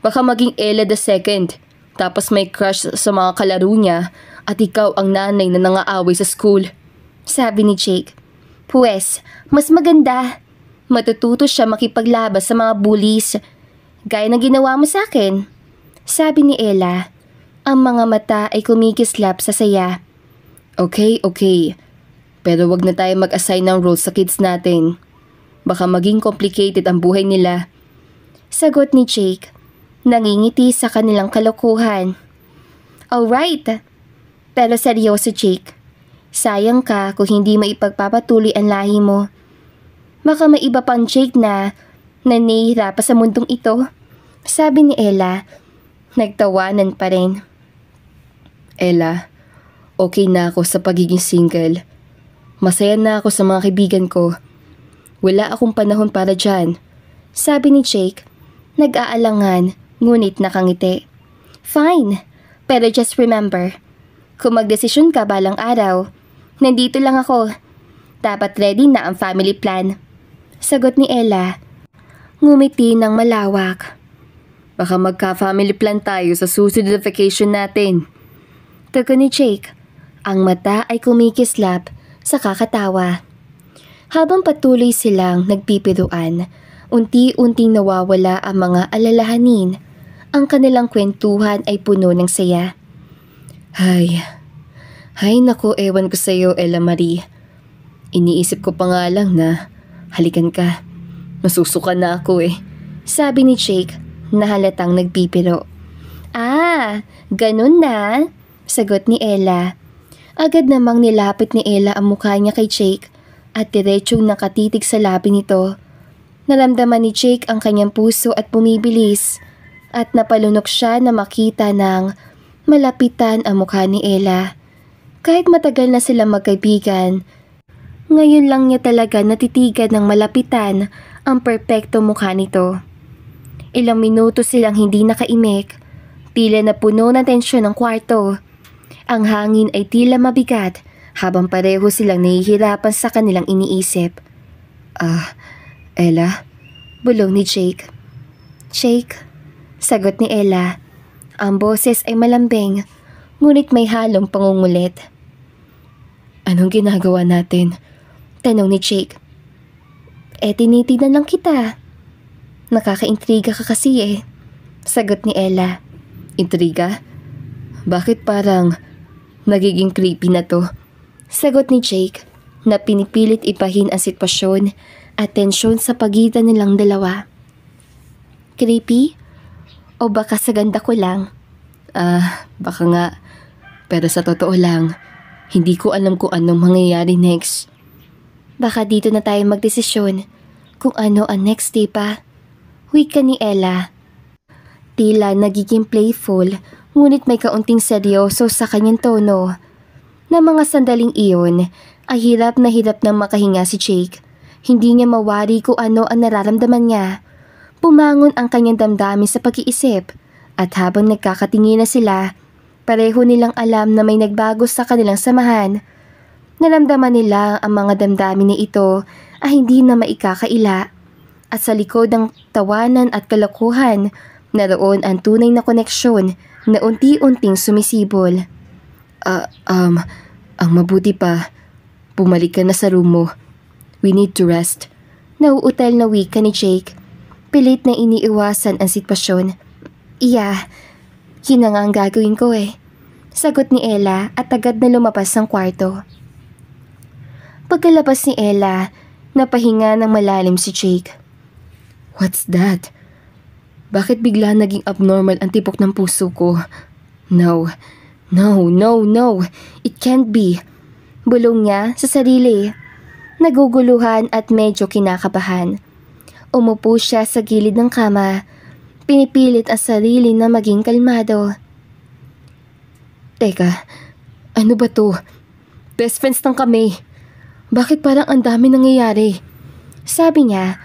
Baka maging Ella II, tapos may crush sa mga kalaro niya at ikaw ang nanay na nangaaway sa school. Sabi ni Jake. Pwes, mas maganda. Matututo siya makipaglabas sa mga bullies, gaya ng ginawa mo sa akin. Sabi ni Ella. Ang mga mata ay kumikislap sa saya. Okay. Pero wag na tayo mag-assign ng roles sa kids natin. Baka maging complicated ang buhay nila. Sagot ni Jake. Nangingiti sa kanilang kalokohan. Alright. Pero seryoso, Jake. Sayang ka kung hindi mo ipagpapatuloy ang lahi mo. Baka may iba pang Jake na nanihira pa sa mundong ito. Sabi ni Ella. Nagtawanan pa rin. Ella, okay na ako sa pagiging single. Masaya na ako sa mga kaibigan ko. Wala akong panahon para dyan. Sabi ni Jake. Nag-aalangan, ngunit nakangiti. Fine, pero just remember, kung magdesisyon ka balang araw, nandito lang ako. Dapat ready na ang family plan. Sagot ni Ella. Ngumiti ng malawak. Baka magka-family plan tayo sa susunod na vacation natin. Tugon ni Jake. Ang mata ay kumikislap sa kakatawa. Habang patuloy silang nagpipiruan, unti-unting nawawala ang mga alalahanin. Ang kanilang kwentuhan ay puno ng saya. Hay nako, ewan ko sa'yo, Ella Marie. Iniisip ko pa nga lang na halikan ka. Masusuka na ako eh. Sabi ni Jake na halatang nagpipiro. Ganun na? Sagot ni Ella. Agad namang nilapit ni Ella ang mukha niya kay Jake at diretsong nakatitig sa labi nito. Naramdaman ni Jake ang kanyang puso at bumibilis at napalunok siya na makita ng malapitan ang mukha ni Ella. Kahit matagal na silang magkaibigan, ngayon lang niya talaga natitigan ng malapitan ang perpekto mukha nito. Ilang minuto silang hindi nakaimik, tila na puno ng tensyon ang kwarto. Ang hangin ay tila mabigat habang pareho silang nahihirapan sa kanilang iniisip. Ella? Bulong ni Jake. Jake, sagot ni Ella. Ang boses ay malambing, ngunit may halong pangungulit. Anong ginagawa natin? Tanong ni Jake. Tinitignan lang kita. Nakakaintriga ka kasi eh. Sagot ni Ella. Intriga? Bakit parang nagiging creepy na to? Sagot ni Jake na pinipilit ibahin ang sitwasyon at tensyon sa pagitan nilang dalawa. Creepy? O baka sa ganda ko lang? Baka nga. Pero sa totoo lang, hindi ko alam kung anong mangyayari next. Baka dito na tayo magdesisyon kung ano ang next day pa. Wika ni Ella. Tila nagiging playful, ngunit may kaunting seryoso sa kanyang tono. Na mga sandaling iyon ay hirap na makahinga si Jake. Hindi niya mawari kung ano ang nararamdaman niya. Pumangon ang kanyang damdamin sa pag-iisip at habang nagkakatingin na sila, pareho nilang alam na may nagbago sa kanilang samahan. Naramdaman nila ang mga damdamin ni ito ay hindi na maikakaila. At sa likod ng tawanan at kalokohan, naroon ang tunay na koneksyon na unti-unting sumisibol. Ang mabuti pa, bumalik ka na sa room mo. We need to rest. Nauutal na wika ni Jake. Pilit na iniiwasan ang sitwasyon. Iya, yun na nga ang gagawin ko eh. Sagot ni Ella at agad na lumabas ng kwarto. Pagkalabas ni Ella, napahinga ng malalim si Jake. What's that? Bakit bigla naging abnormal ang tibok ng puso ko? No. It can't be. Bulong niya sa sarili. naguguluhan at medyo kinakabahan. Umupo siya sa gilid ng kama, pinipilit ang sarili na maging kalmado. Teka, ano ba to? Best friends lang kami. Bakit parang ang dami nangyayari? Sabi niya,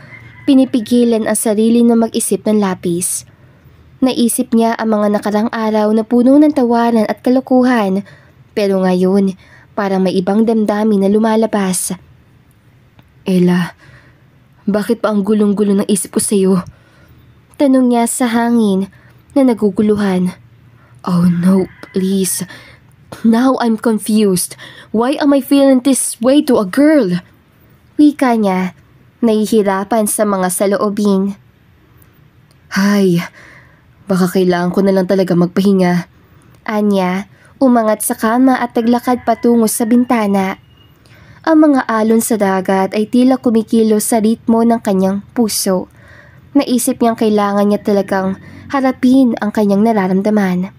pinipigilan ang sarili na mag-isip ng lapis. Naisip niya ang mga nakarang araw na puno ng tawanan at kalokohan, pero ngayon parang may ibang damdamin na lumalabas. Ella, bakit pa ang gulong-gulo ng isip ko sa'yo? Tanong niya sa hangin na naguguluhan. Oh no, please. Now I'm confused. Why am I feeling this way to a girl? Wika niya, nahihirapan sa mga saloobin. Hay, baka kailangan ko na lang talaga magpahinga. Anya, umangat sa kama at naglakad patungo sa bintana. Ang mga alon sa dagat ay tila kumikilos sa ritmo ng kanyang puso. Naisip niyang kailangan niya talagang harapin ang kanyang nararamdaman.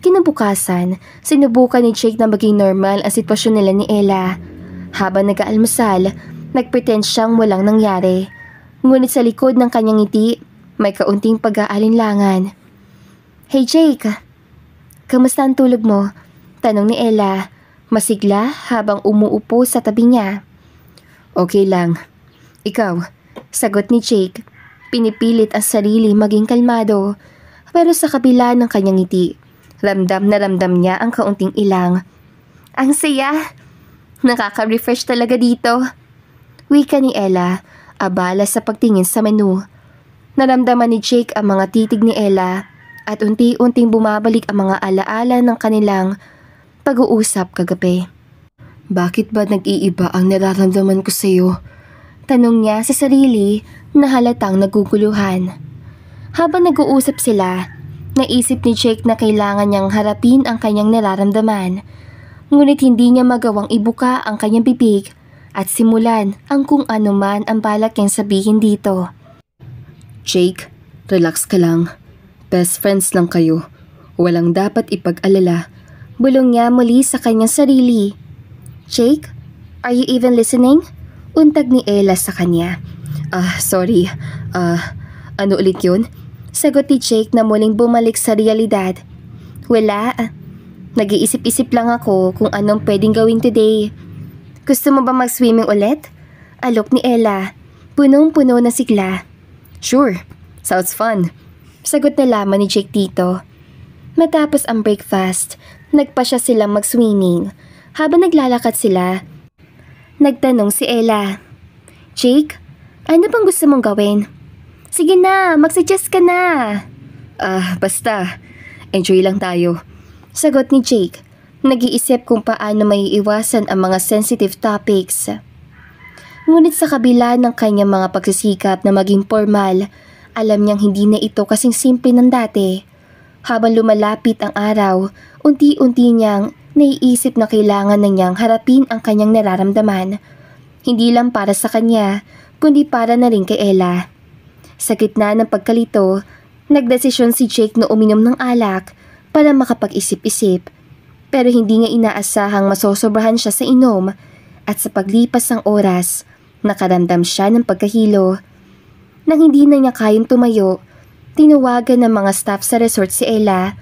Kinabukasan, sinubukan ni Jake na maging normal ang sitwasyon nila ni Ella. Habang nag-aalmusal, nagpretend siyang walang nangyari. Ngunit sa likod ng kanyang ngiti, may kaunting pag-aalinlangan. Hey Jake, kamusta ang tulog mo? Tanong ni Ella, masigla habang umuupo sa tabi niya. Okay lang. Ikaw? Sagot ni Jake, pinipilit ang sarili maging kalmado. Pero sa kabila ng kanyang ngiti, ramdam na ramdam niya ang kaunting ilang. Ang saya! Nakaka-refresh talaga dito. Wika ni Ella, abala sa pagtingin sa menu. Naramdaman ni Jake ang mga titig ni Ella at unti-unting bumabalik ang mga alaala ng kanilang pag-uusap kagabi. Bakit ba nag-iiba ang nararamdaman ko sa'yo? Tanong niya sa sarili na halatang naguguluhan. Habang nag-uusap sila, naisip ni Jake na kailangan niyang harapin ang kanyang nararamdaman. Ngunit hindi niya magawang ibuka ang kanyang bibig at simulan ang kung ano man ang balak niyang sabihin dito. Jake, relax ka lang. Best friends lang kayo. Walang dapat ipag-alala. Bulong niya muli sa kanyang sarili. Jake, are you even listening? Untag ni Ella sa kanya. Sorry. Ano ulit yun? Sagot ni Jake na muling bumalik sa realidad. Wala. Nag-iisip-isip lang ako kung anong pwedeng gawin today. Gusto mo ba mag-swimming ulit? Alok ni Ella. Punong-puno na sigla. Sure. Sounds fun. Sagot na lamang ni Jake dito. Matapos ang breakfast, nagpa siya silang mag-swimming. Habang naglalakad sila, nagtanong si Ella. Jake, ano bang gusto mong gawin? Sige na, mag-suggest ka na. Basta. Enjoy lang tayo. Sagot ni Jake, nag-iisip kung paano may iwasan ang mga sensitive topics. Ngunit sa kabila ng kanyang mga pagsisikap na maging formal, alam niyang hindi na ito kasing simple ng dati. Habang lumalapit ang araw, unti-unti niyang naiisip na kailangan na niyang harapin ang kanyang nararamdaman. Hindi lang para sa kanya, kundi para na rin kay Ella. Sa gitna ng pagkalito, nagdesisyon si Jake na uminom ng alak para makapag-isip-isip. Pero hindi niya inaasahang masosobrahan siya sa inom at sa paglipas ng oras, nakaramdam siya ng pagkahilo. Nang hindi na niya kayang tumayo, tinawagan ng mga staff sa resort si Ella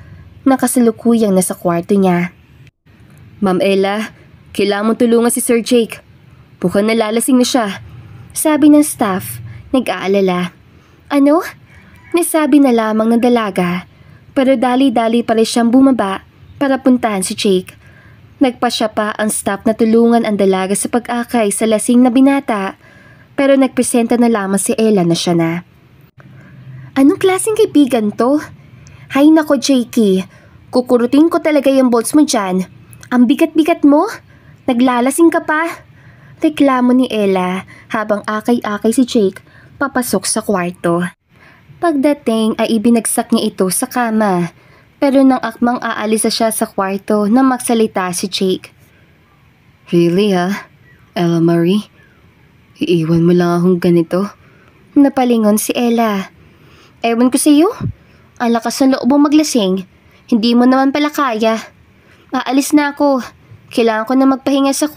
na kasalukuyang nasa kwarto niya. Ma'am Ella, kailangan mong tulungan si Sir Jake. Mukhang nalalasing na siya. Sabi ng staff, nag-aalala. Ano? Nasabi na lamang ng dalaga, pero dali-dali pa rin siyang bumaba para puntahan si Jake. Nagpasya pa ang staff na tulungan ang dalaga sa pag-akay sa lasing na binata, pero nagpresenta na lamang si Ella na siya na. Anong klaseng kaibigan to? Hay nako Jakey, kukurutin ko talaga yung bolts mo dyan. Ang bigat-bigat mo? Naglalasing ka pa? Reklamo ni Ella habang akay-akay si Jake papasok sa kwarto. Pagdating ay ibinagsak niya ito sa kama, pero nang akmang aalis na siya sa kwarto nang magsalita si Jake. Really Ella Marie? Iiwan mo lang akong ganito? Napalingon si Ella. Ewan ko sa iyo. Ang lakas ng loob mong maglasing. Hindi mo naman pala kaya. Aalis na ako. Kailangan ko na magpahinga sa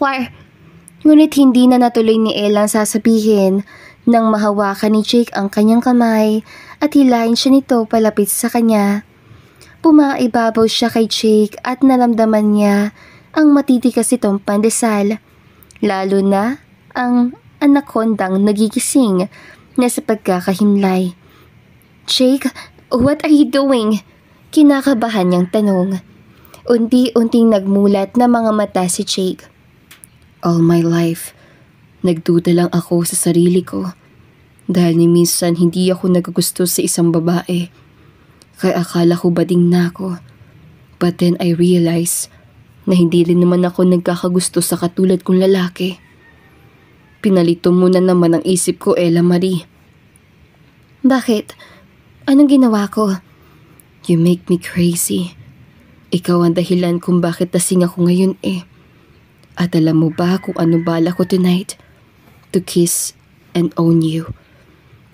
Ngunit hindi na natuloy ni Ella ang sasabihin nang mahawakan ni Jake ang kanyang kamay at hilahin siya nito palapit sa kanya. Pumaibabaw siya kay Jake at naramdaman niya ang matitikas itong pandesal, lalo na ang anakondang nagigising na sa pagkakahimlay. "Jake, what are you doing?" Kinakabahan niyang tanong. Unti-unting nagmulat na mga mata si Jake. All my life, nagduda lang ako sa sarili ko dahil ni minsan hindi ako nagagusto sa isang babae. Kaya akala ko bading na ako. But then I realized na hindi rin naman ako nagkakagusto sa katulad kong lalaki. Pinalito mo na naman ang isip ko, Ella Marie. Bakit? Anong ginawa ko? You make me crazy. Ikaw ang dahilan kung bakit lasing ako ngayon eh. At alam mo ba kung ano bala ko tonight? To kiss and own you.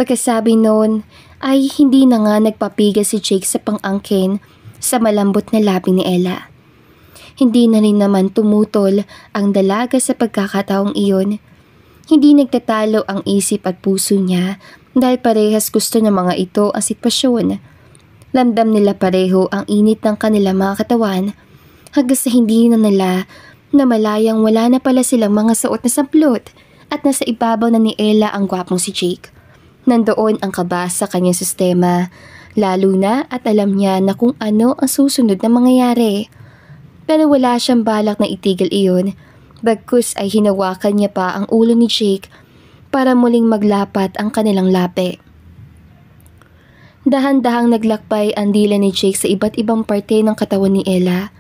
Pagkasabi noon ay hindi na nga nagpapiga si Jake sa pang-angkin sa malambot na labi ni Ella. Hindi na rin naman tumutol ang dalaga sa pagkakataong iyon. Hindi nagtatalo ang isip at puso niya dahil parehas gusto ng mga ito ang sitwasyon. Ramdam nila pareho ang init ng kanilang mga katawan hanggang sa hindi na nila na malayang wala na pala silang mga suot na samplot at nasa ibabaw na ni Ella ang gwapong si Jake. Nandoon ang kaba sa kanyang sistema, lalo na at alam niya na kung ano ang susunod na mangyayari. Pero wala siyang balak na itigil iyon, bagkus ay hinawakan niya pa ang ulo ni Jake para muling maglapat ang kanilang lapi. Dahan-dahang naglakbay ang dila ni Jake sa iba't ibang parte ng katawan ni Ella,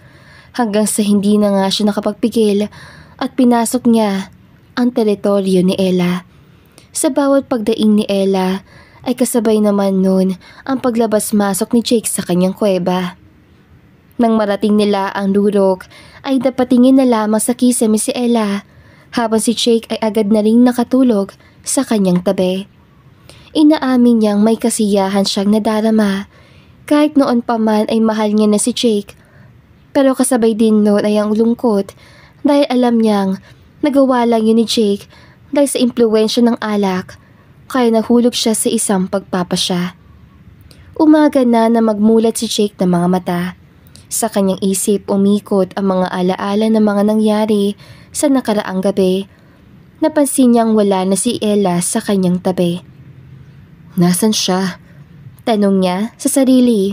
hanggang sa hindi na nga siya nakapagpigil at pinasok niya ang teritoryo ni Ella. Sa bawat pagdaing ni Ella ay kasabay naman nun ang paglabas-masok ni Jake sa kanyang kuweba. Nang marating nila ang durok ay dapatingin na lamang sa kisame si Ella habang si Jake ay agad na ring nakatulog sa kanyang tabi. Inaamin niyang may kasiyahan siyang nadarama kahit noon pa man ay mahal niya na si Jake. Pero kasabay din noon ay ang lungkot dahil alam niyang nagawa lang yun ni Jake dahil sa impluwensya ng alak, kaya nahulog siya sa isang pagpapasya. Umaga na magmulat si Jake ng mga mata. Sa kanyang isip umikot ang mga alaala ng mga nangyari sa nakaraang gabi. Napansin niyang wala na si Ella sa kanyang tabi. Nasaan siya? Tanong niya sa sarili.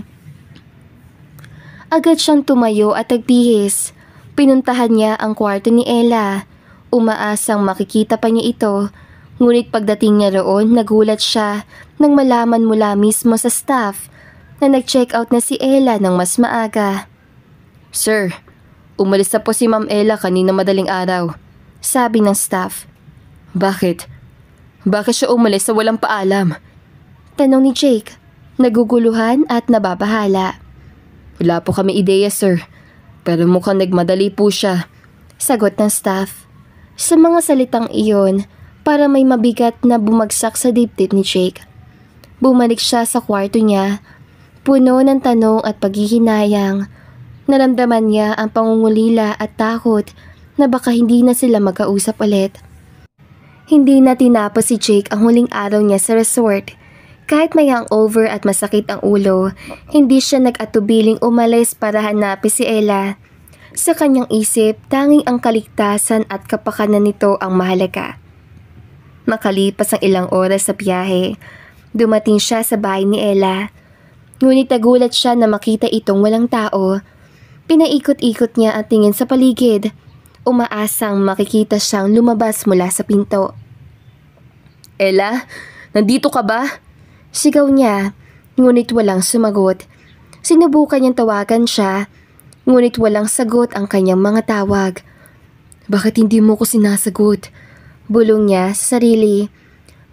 Agad siyang tumayo at nagbihis. Pinuntahan niya ang kwarto ni Ella. Umaasang makikita pa niya ito, ngunit pagdating niya roon nagulat siya nang malaman mula mismo sa staff na nag-check out na si Ella ng mas maaga. Sir, umalis na po si Ma'am Ella kanina madaling araw, sabi ng staff. Bakit? Bakit siya umalis sa walang paalam? Tanong ni Jake, naguguluhan at nababahala. Wala po kami ideya, sir, pero mukhang nagmadali po siya, sagot ng staff. Sa mga salitang iyon, para may mabigat na bumagsak sa dibdib ni Jake. Bumalik siya sa kwarto niya, puno ng tanong at paghihinayang. Naramdaman niya ang pangungulila at takot na baka hindi na sila magkausap ulit. Hindi na tinapos si Jake ang huling araw niya sa resort. Kahit may hangover at masakit ang ulo, hindi siya nag-atubiling umalis para hanapin si Ella. Sa kanyang isip, tanging ang kaligtasan at kapakanan nito ang mahalaga. Makalipas ang ilang oras sa biyahe, dumating siya sa bahay ni Ella. Ngunit nagulat siya na makita itong walang tao. Pinaikot-ikot niya ang tingin sa paligid. Umaasang makikita siyang lumabas mula sa pinto. Ella, nandito ka ba? Sigaw niya, ngunit walang sumagot. Sinubukan niyang tawagan siya, ngunit walang sagot ang kanyang mga tawag. Bakit hindi mo ko sinasagot? Bulong niya sa sarili.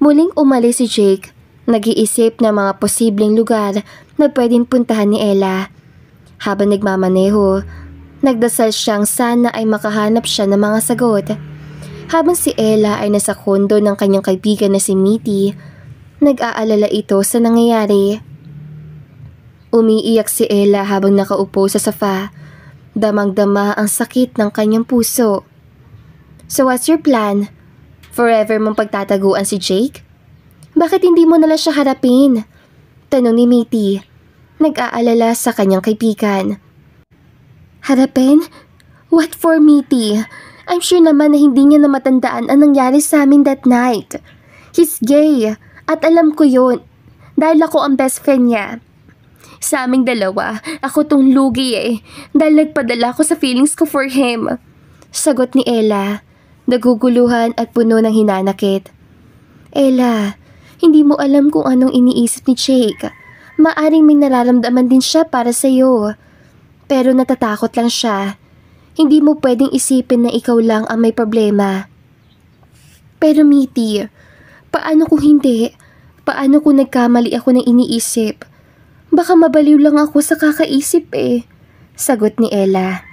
Muling umalis si Jake, nag-iisip ng mga posibleng lugar na pwedeng puntahan ni Ella. Habang nagmamaneho, nagdasal siyang sana ay makahanap siya ng mga sagot. Habang si Ella ay nasa kondo ng kanyang kaibigan na si Mitty, nag-aalala ito sa nangyayari. Umiiyak si Ella habang nakaupo sa sofa. Damang-dama ang sakit ng kanyang puso. So what's your plan? Forever mong pagtataguan si Jake? Bakit hindi mo nalang siya harapin? Tanong ni Mitty, nag-aalala sa kanyang kaibigan. Harapin? What for, Mitty? I'm sure naman na hindi niya na matandaan ang nangyari sa amin that night. He's gay, at alam ko yun, dahil ako ang best friend niya. Sa aming dalawa, ako tong lugi dahil nagpadala ko sa feelings ko for him. Sagot ni Ella, naguguluhan at puno ng hinanakit. Ella, hindi mo alam kung anong iniisip ni Jake. Maaring may nararamdaman din siya para sa'yo. Pero natatakot lang siya. Hindi mo pwedeng isipin na ikaw lang ang may problema. Pero Mitty, paano kung hindi? Paano kung nagkamali ako ng iniisip? Baka mabaliw lang ako sa kakaisip Sagot ni Ella.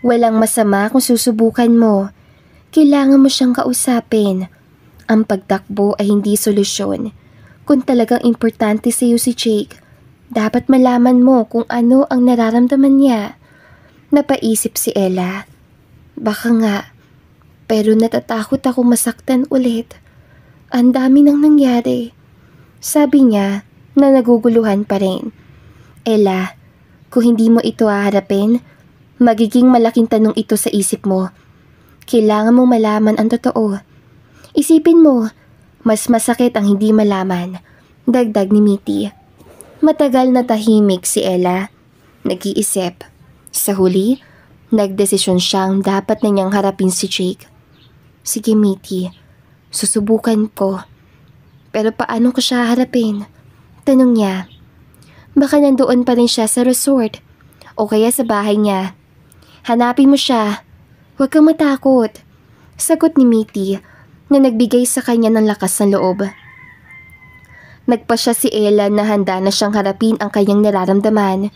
Walang masama kung susubukan mo. Kailangan mo siyang kausapin. Ang pagtakbo ay hindi solusyon. Kung talagang importante sa iyo si Jake, dapat malaman mo kung ano ang nararamdaman niya. Napaisip si Ella. Baka nga, pero natatakot ako masaktan ulit. Ang dami nang nangyari. Sabi niya na naguguluhan pa rin. Ella, kung hindi mo ito haharapin, magiging malaking tanong ito sa isip mo. Kailangan mong malaman ang totoo. Isipin mo, mas masakit ang hindi malaman. Dagdag ni Mitty. Matagal na tahimik si Ella. Nag-iisip. Sa huli, nagdesisyon siyang dapat na niyang harapin si Jake. Sige Mitty, susubukan ko. Pero paano ko siya harapin? Tanong niya. Baka nandoon pa rin siya sa resort o kaya sa bahay niya. Hanapin mo siya. Huwag kang matakot. Sagot ni Mitty na nagbigay sa kanya ng lakas ng loob. Nagpasya si Ella na handa na siyang harapin ang kanyang nararamdaman,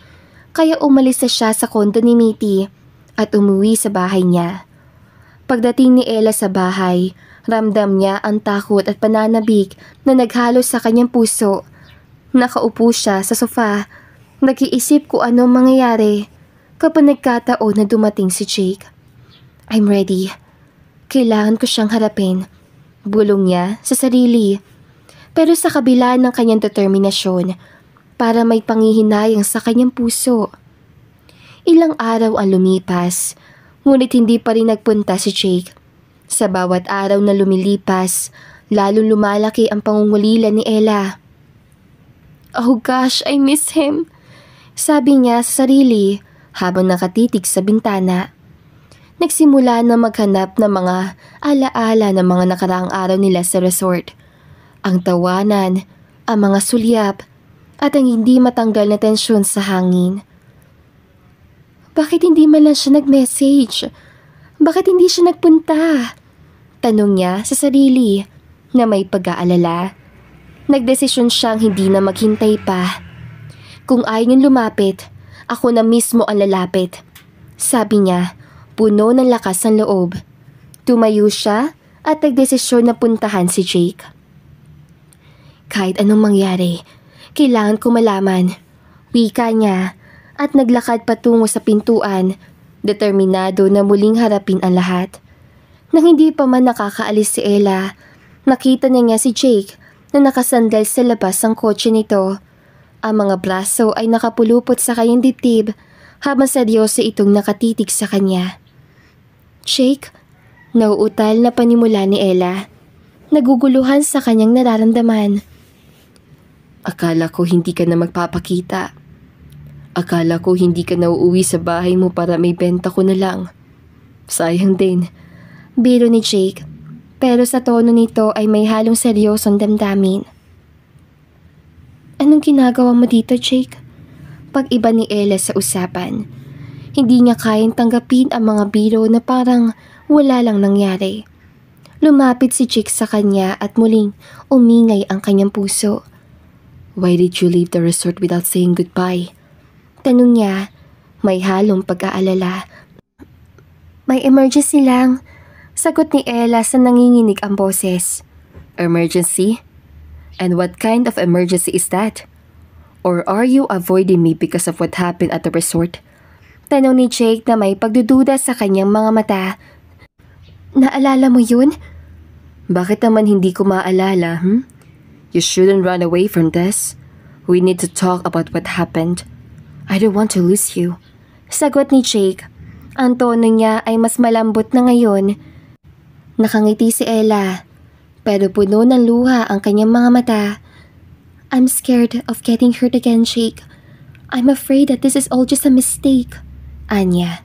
kaya umalis na siya sa kondo ni Mitty at umuwi sa bahay niya. Pagdating ni Ella sa bahay, ramdam niya ang takot at pananabik na naghalo sa kanyang puso. Nakaupo siya sa sofa, nag-iisip kung anong mangyayari kapag nagkataon na dumating si Jake. I'm ready. Kailangan ko siyang harapin. Bulong niya sa sarili. Pero sa kabila ng kanyang determinasyon, para may panghihinayang sa kanyang puso. Ilang araw ang lumipas, ngunit hindi pa rin nagpunta si Jake. Sa bawat araw na lumilipas, lalong lumalaki ang pangungulila ni Ella. Oh gosh, I miss him. Sabi niya sa sarili habang nakatitig sa bintana. Nagsimula na maghanap ng mga alaala ng mga nakaraang araw nila sa resort. Ang tawanan, ang mga sulyap, at ang hindi matanggal na tensyon sa hangin. Bakit hindi man lang siya nag-message? Bakit hindi siya nagpunta? Tanong niya sa sarili na may pag-aalala. Nagdesisyon siyang hindi na maghintay pa. Kung ayaw niyang lumapit, ako na mismo ang lalapit. Sabi niya, puno ng lakas ng loob. Tumayo siya at nagdesisyon na puntahan si Jake. Kahit anong mangyari, kailangan ko malaman. Wika niya at naglakad patungo sa pintuan, determinado na muling harapin ang lahat. Nang hindi pa man nakakaalis si Ella, nakita niya si Jake na nakasandal sa labas ng kotse nito. Ang mga braso ay nakapulupot sa kanyang dibdib habang seryoso itong nakatitig sa kanya. Jake, nauutal na panimula ni Ella. Naguguluhan sa kanyang nararamdaman. Akala ko hindi ka na magpapakita. Akala ko hindi ka na uuwi sa bahay mo para may benta ko na lang. Sayang din. Biro ni Jake, pero sa tono nito ay may halong seryosong damdamin. Anong ginagawa mo dito, Jake? Pag-iba ni Ella sa usapan. Hindi niya kayang tanggapin ang mga biro na parang wala lang nangyari. Lumapit si Jake sa kanya at muling umingay ang kanyang puso. Why did you leave the resort without saying goodbye? Tanong niya, may halong pag-aalala. May emergency lang. Sagot ni Ella sa nanginginig ang boses. Emergency? And what kind of emergency is that? Or are you avoiding me because of what happened at the resort? Tanong ni Jake na may pagdududa sa kanyang mga mata. Naalala mo yun? Bakit naman hindi ko maalala, You shouldn't run away from this. We need to talk about what happened. I don't want to lose you. Sagot ni Jake. Ang tono niya ay mas malambot na ngayon. Nakangiti si Ella, pero puno ng luha ang kanyang mga mata. I'm scared of getting hurt again, Jake. I'm afraid that this is all just a mistake. Anya.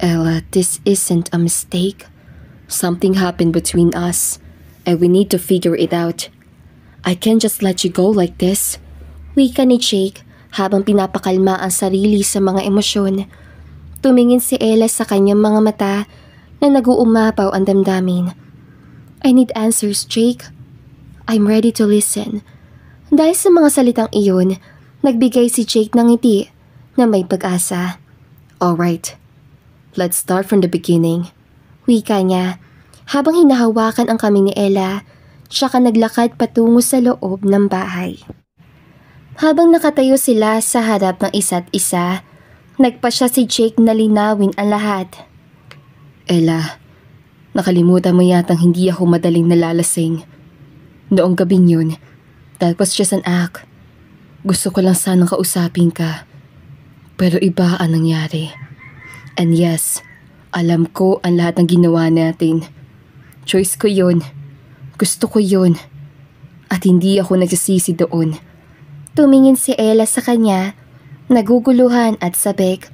Ella, this isn't a mistake. Something happened between us, and we need to figure it out. I can't just let you go like this. Wika ni Jake habang pinapakalma ang sarili sa mga emosyon. Tumingin si Ella sa kanyang mga mata na nag-uumapaw ang damdamin. I need answers, Jake. I'm ready to listen. Dahil sa mga salitang iyon, nagbigay si Jake ng ngiti na may pag-asa. Alright, let's start from the beginning. Wika niya habang hinahawakan ang kamay ni Ella, tsaka naglakad patungo sa loob ng bahay. Habang nakatayo sila sa harap ng isa't isa, nagpasya si Jake na linawin ang lahat. Ella, nakalimutan mo yatang hindi ako madaling nalalasing. Noong gabing yun, that was just an act. Gusto ko lang sanang kausapin ka. Pero iba ang nangyari. And yes, alam ko ang lahat ng ginawa natin. Choice ko yun. Gusto ko yun. At hindi ako nagsisisi doon. Tumingin si Ella sa kanya, naguguluhan at sabik.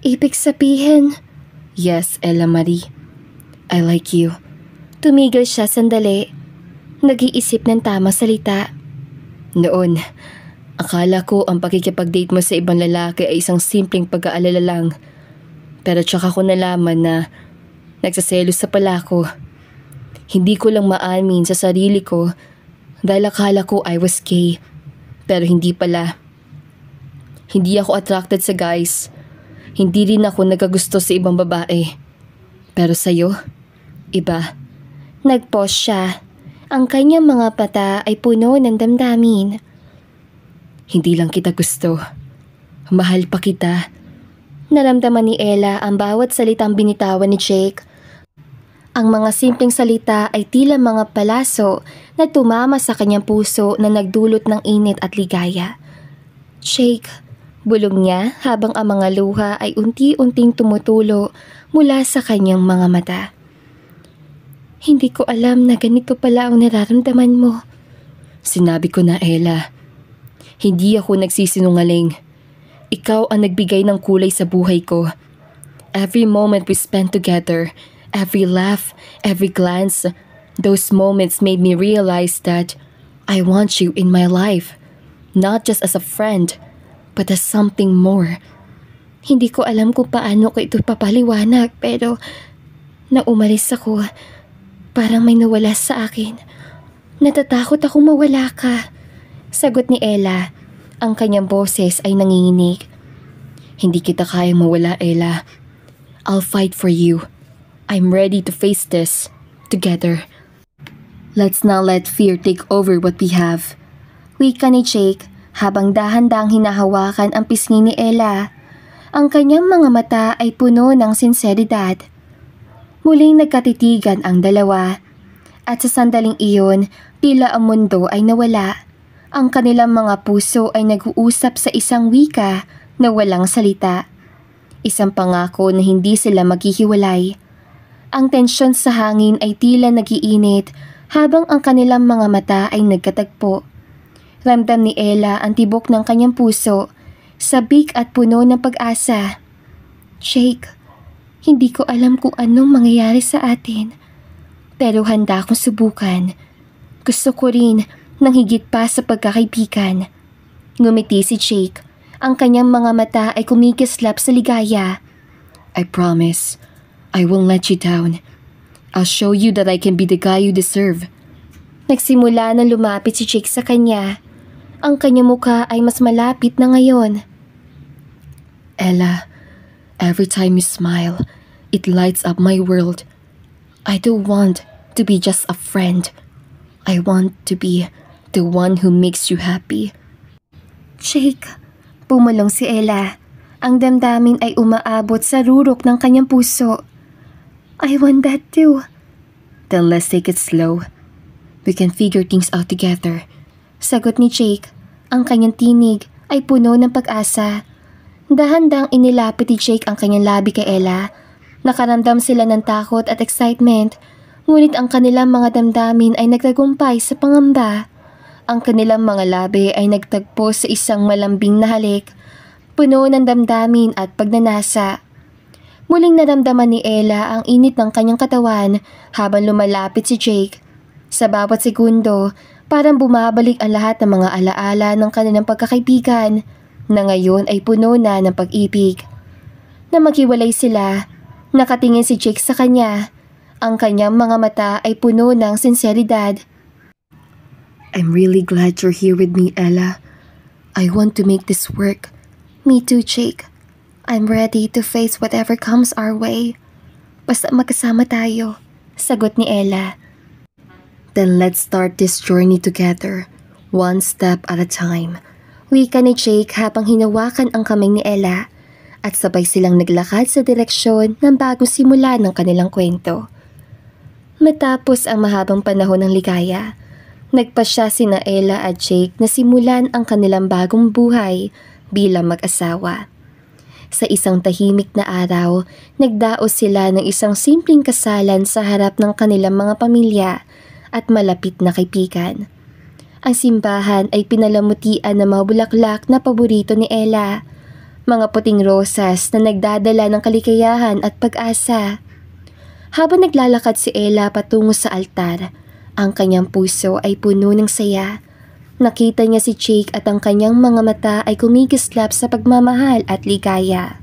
Ibig sabihin? Yes, Ella Marie. I like you. Tumigil siya sandali. Nag-iisip ng tamang salita. Noon, akala ko ang pakikipag-date mo sa ibang lalaki ay isang simpleng pag-aalala lang. Pero tsaka ko nalaman na nagsaselos sa pala ko. Hindi ko lang maamin sa sarili ko dahil akala ko I was gay. Pero hindi pala. Hindi ako attracted sa guys. Hindi rin ako nagagusto sa ibang babae. Pero sa'yo, iba. Nag-pause siya. Ang kanyang mga mata ay puno ng damdamin. Hindi lang kita gusto. Mahal pa kita. Naramdaman ni Ella ang bawat salitang binitawan ni Jake. Ang mga simpleng salita ay tila mga palaso na tumama sa kanyang puso na nagdulot ng init at ligaya. Jake, bulong niya habang ang mga luha ay unti-unting tumutulo mula sa kanyang mga mata. Hindi ko alam na ganito pala ang nararamdaman mo. Sinabi ko na, Ella. Hindi ako nagsisinungaling. Ikaw ang nagbigay ng kulay sa buhay ko. Every moment we spent together, every laugh, every glance, those moments made me realize that I want you in my life. Not just as a friend, but as something more. Hindi ko alam kung paano ko ito papaliwanag pero naumalis ako. Parang may nawala sa akin. Natatakot akong mawala ka. Sagot ni Ella. Ang kanyang boses ay nanginginig. Hindi kita kayang mawala, Ella. I'll fight for you. I'm ready to face this together. Let's not let fear take over what we have. Wika ni Jake habang dahan-dahang hinahawakan ang pisngi ni Ella. Ang kanyang mga mata ay puno ng sinseridad. Muling nagkatitigan ang dalawa. At sa sandaling iyon, tila ang mundo ay nawala. Ang kanilang mga puso ay nag-uusap sa isang wika na walang salita. Isang pangako na hindi sila maghihiwalay. Ang tensyon sa hangin ay tila nagiinit habang ang kanilang mga mata ay nagkatagpo. Ramdam ni Ella ang tibok ng kanyang puso, sabik at puno ng pag-asa. Jake, hindi ko alam kung anong mangyayari sa atin. Pero handa akong subukan. Gusto ko rin nang higit pa sa pagkakaibigan. Ngumiti si Jake. Ang kanyang mga mata ay kumikislap sa ligaya. I promise, I won't let you down. I'll show you that I can be the guy you deserve. Nagsimula na lumapit si Jake sa kanya. Ang kanyang mukha ay mas malapit na ngayon. Ella, every time you smile, it lights up my world. I don't want to be just a friend. I want to be the one who makes you happy. Jake, pumulong si Ella. Ang damdamin ay umaabot sa rurok ng kanyang puso. I want that too. Then let's take it slow. We can figure things out together. Sagot ni Jake. Ang kanyang tinig ay puno ng pag-asa. Dahan-dang inilapit ni Jake ang kanyang labi kay Ella. Nakaramdam sila ng takot at excitement, ngunit ang kanilang mga damdamin ay nagtagumpay sa pangamba. Ang kanilang mga labi ay nagtagpo sa isang malambing na halik, puno ng damdamin at pagnanasa. Muling naramdaman ni Ella ang init ng kanyang katawan habang lumalapit si Jake. Sa bawat segundo, parang bumabalik ang lahat ng mga alaala ng kanilang pagkakaibigan na ngayon ay puno na ng pag-ibig. Na maghiwalay sila, nakatingin si Jake sa kanya. Ang kanyang mga mata ay puno ng sinseridad. I'm really glad you're here with me, Ella. I want to make this work. Me too, Jake. I'm ready to face whatever comes our way. Basta magkasama tayo, sagot ni Ella. Then let's start this journey together, one step at a time. Wika ni Jake habang hinawakan ang kamay ni Ella at sabay silang naglakad sa direksyon ng bagong simula ng kanilang kwento. Matapos ang mahabang panahon ng ligaya, nagpasya sina Ella at Jake na simulan ang kanilang bagong buhay bilang mag-asawa. Sa isang tahimik na araw, nagdaos sila ng isang simpleng kasalan sa harap ng kanilang mga pamilya at malapit na kaibigan. Ang simbahan ay pinalamutian ng mga bulaklak na paborito ni Ella, mga puting rosas na nagdadala ng kaligayahan at pag-asa. Habang naglalakad si Ella patungo sa altar, ang kanyang puso ay puno ng saya. Nakita niya si Jake at ang kanyang mga mata ay kumikislap sa pagmamahal at ligaya.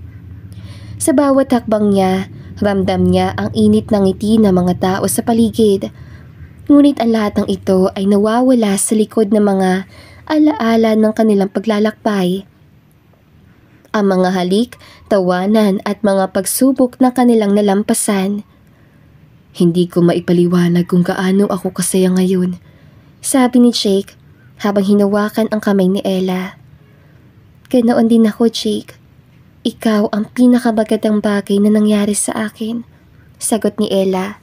Sa bawat hakbang niya, ramdam niya ang init ng ngiti ng mga tao sa paligid. Ngunit ang lahat ng ito ay nawawala sa likod ng mga alaala ng kanilang paglalakbay. Ang mga halik, tawanan at mga pagsubok na kanilang nalampasan. Hindi ko maipaliwanag kung gaano ako kasaya ngayon, sabi ni Jake habang hinawakan ang kamay ni Ella. Ganoon din ako, Jake. Ikaw ang pinakamagandang bagay na nangyari sa akin, sagot ni Ella.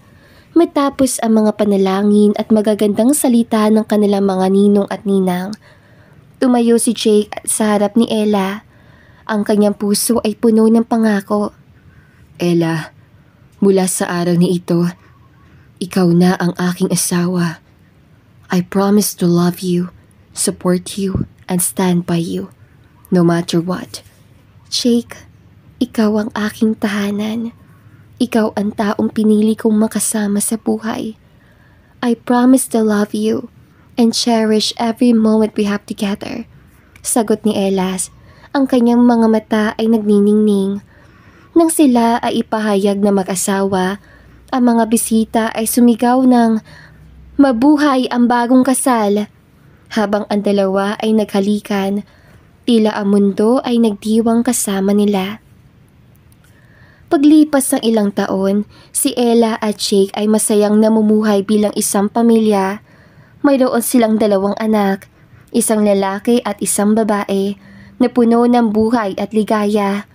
Matapos ang mga panalangin at magagandang salita ng kanilang mga ninong at ninang, tumayo si Jake sa harap ni Ella. Ang kanyang puso ay puno ng pangako. Ella, mula sa araw ni ito, ikaw na ang aking asawa. I promise to love you, support you, and stand by you, no matter what. Jake, ikaw ang aking tahanan. Ikaw ang taong pinili kong makasama sa buhay. I promise to love you and cherish every moment we have together. Sagot ni Ella. Ang kanyang mga mata ay nagniningning. Nang sila ay ipahayag na mag-asawa, ang mga bisita ay sumigaw ng mabuhay ang bagong kasal. Habang ang dalawa ay naghalikan, tila ang mundo ay nagdiwang kasama nila. Paglipas ng ilang taon, si Ella at Jake ay masayang namumuhay bilang isang pamilya. Mayroon silang 2 anak, isang lalaki at isang babae, na puno ng buhay at ligaya.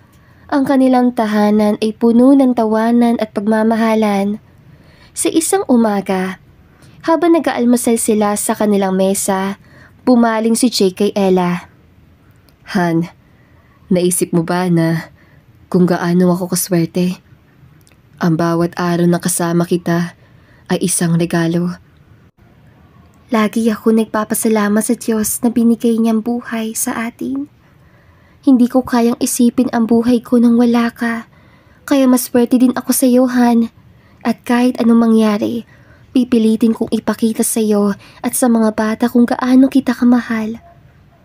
Ang kanilang tahanan ay puno ng tawanan at pagmamahalan. Sa isang umaga, habang nag-aalmusal sila sa kanilang mesa, bumaling si Jake kay Ella. Han, naisip mo ba na kung gaano ako kaswerte? Ang bawat araw na kasama kita ay isang regalo. Lagi ako nagpapasalamat sa Diyos na binigay niyang buhay sa atin. Hindi ko kayang isipin ang buhay ko nang wala ka. Kaya maswerte din ako sa iyo, Han. At kahit anong mangyari, pipilitin kong ipakita sa iyo at sa mga bata kung gaano kita kamahal.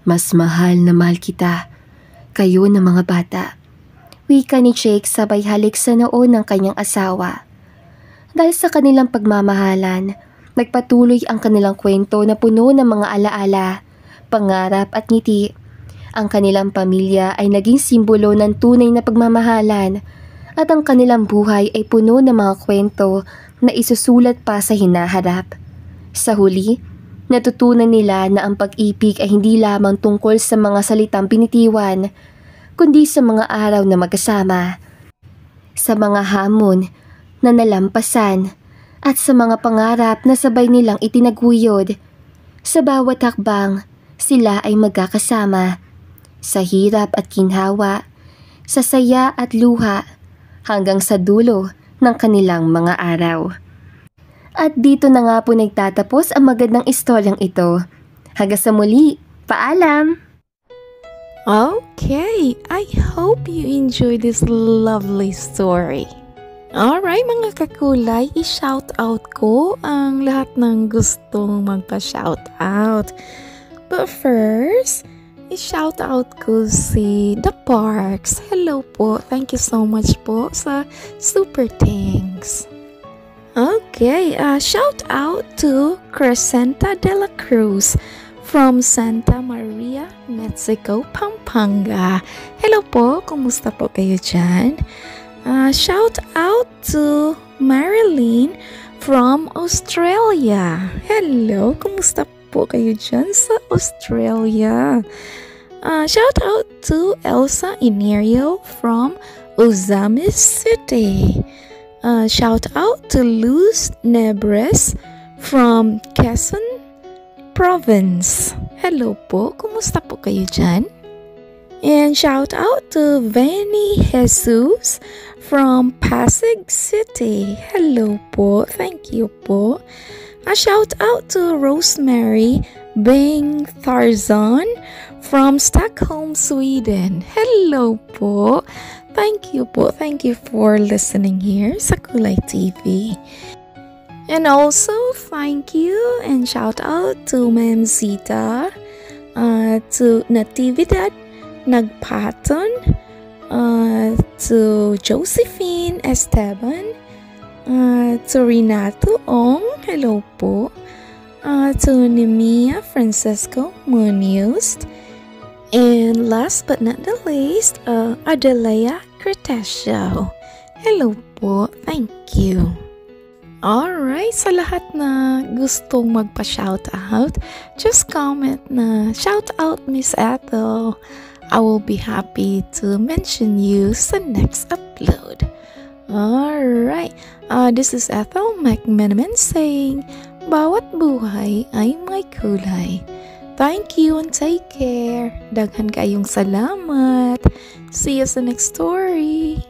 Mas mahal na mahal kita, kayo na mga bata. Wika ni Jake sabay halik sa noo ng kanyang asawa. Dahil sa kanilang pagmamahalan, nagpatuloy ang kanilang kwento na puno ng mga alaala, pangarap at ngiti. Ang kanilang pamilya ay naging simbolo ng tunay na pagmamahalan at ang kanilang buhay ay puno ng mga kwento na isusulat pa sa hinaharap. Sa huli, natutunan nila na ang pag-ibig ay hindi lamang tungkol sa mga salitang binitiwan, kundi sa mga araw na magkasama, sa mga hamon na nalampasan at sa mga pangarap na sabay nilang itinaguyod. Sa bawat hakbang, sila ay magkakasama. Sa hirap at ginhawa, sa saya at luha, hanggang sa dulo ng kanilang mga araw. At dito na nga po nagtatapos ang magandang istoryang ito. Hanggang sa muli, paalam! Okay, I hope you enjoy this lovely story. Alright mga kakulay, i-shoutout ko ang lahat ng gustong magpa-shoutout. But first, i-shoutout ko si The Parks. Hello po, thank you so much po sa super thanks. Okay, shout out to Crescenta de la Cruz from Santa Maria, Mexico, Pampanga. Hello po, kumusta po kayo dyan? Shout out to Marilyn from Australia. Hello, kumusta po kayo dyan sa Australia? Shout out to Elsa Inerio from Ozamis City. Shout out to Luz Nebres from Quezon Province. Hello po, kumusta po kayo dyan? And shout out to Vanny Jesus from Pasig City. Hello po, thank you po. Shout out to Rosemary Beng Tarzan from Stockholm, Sweden. Hello po. Thank you po. Thank you for listening here sa Kulay TV. And also, thank you and shout out to Ma'am Zita, to Natividad Nagpaton, to Josephine Esteban, to Renato Ong, hello po, to Nemia Francisco Munoz, and last but not the least, Adelea Cretesio. Hello po, thank you. Alright, sa lahat na gustong magpa-shoutout, just comment na shoutout Miss Ethel. I will be happy to mention you sa next upload. Alright, this is Ethel McMenamin saying, bawat buhay ay may kulay. Thank you and take care. Daghan kayong salamat. See you sa next story.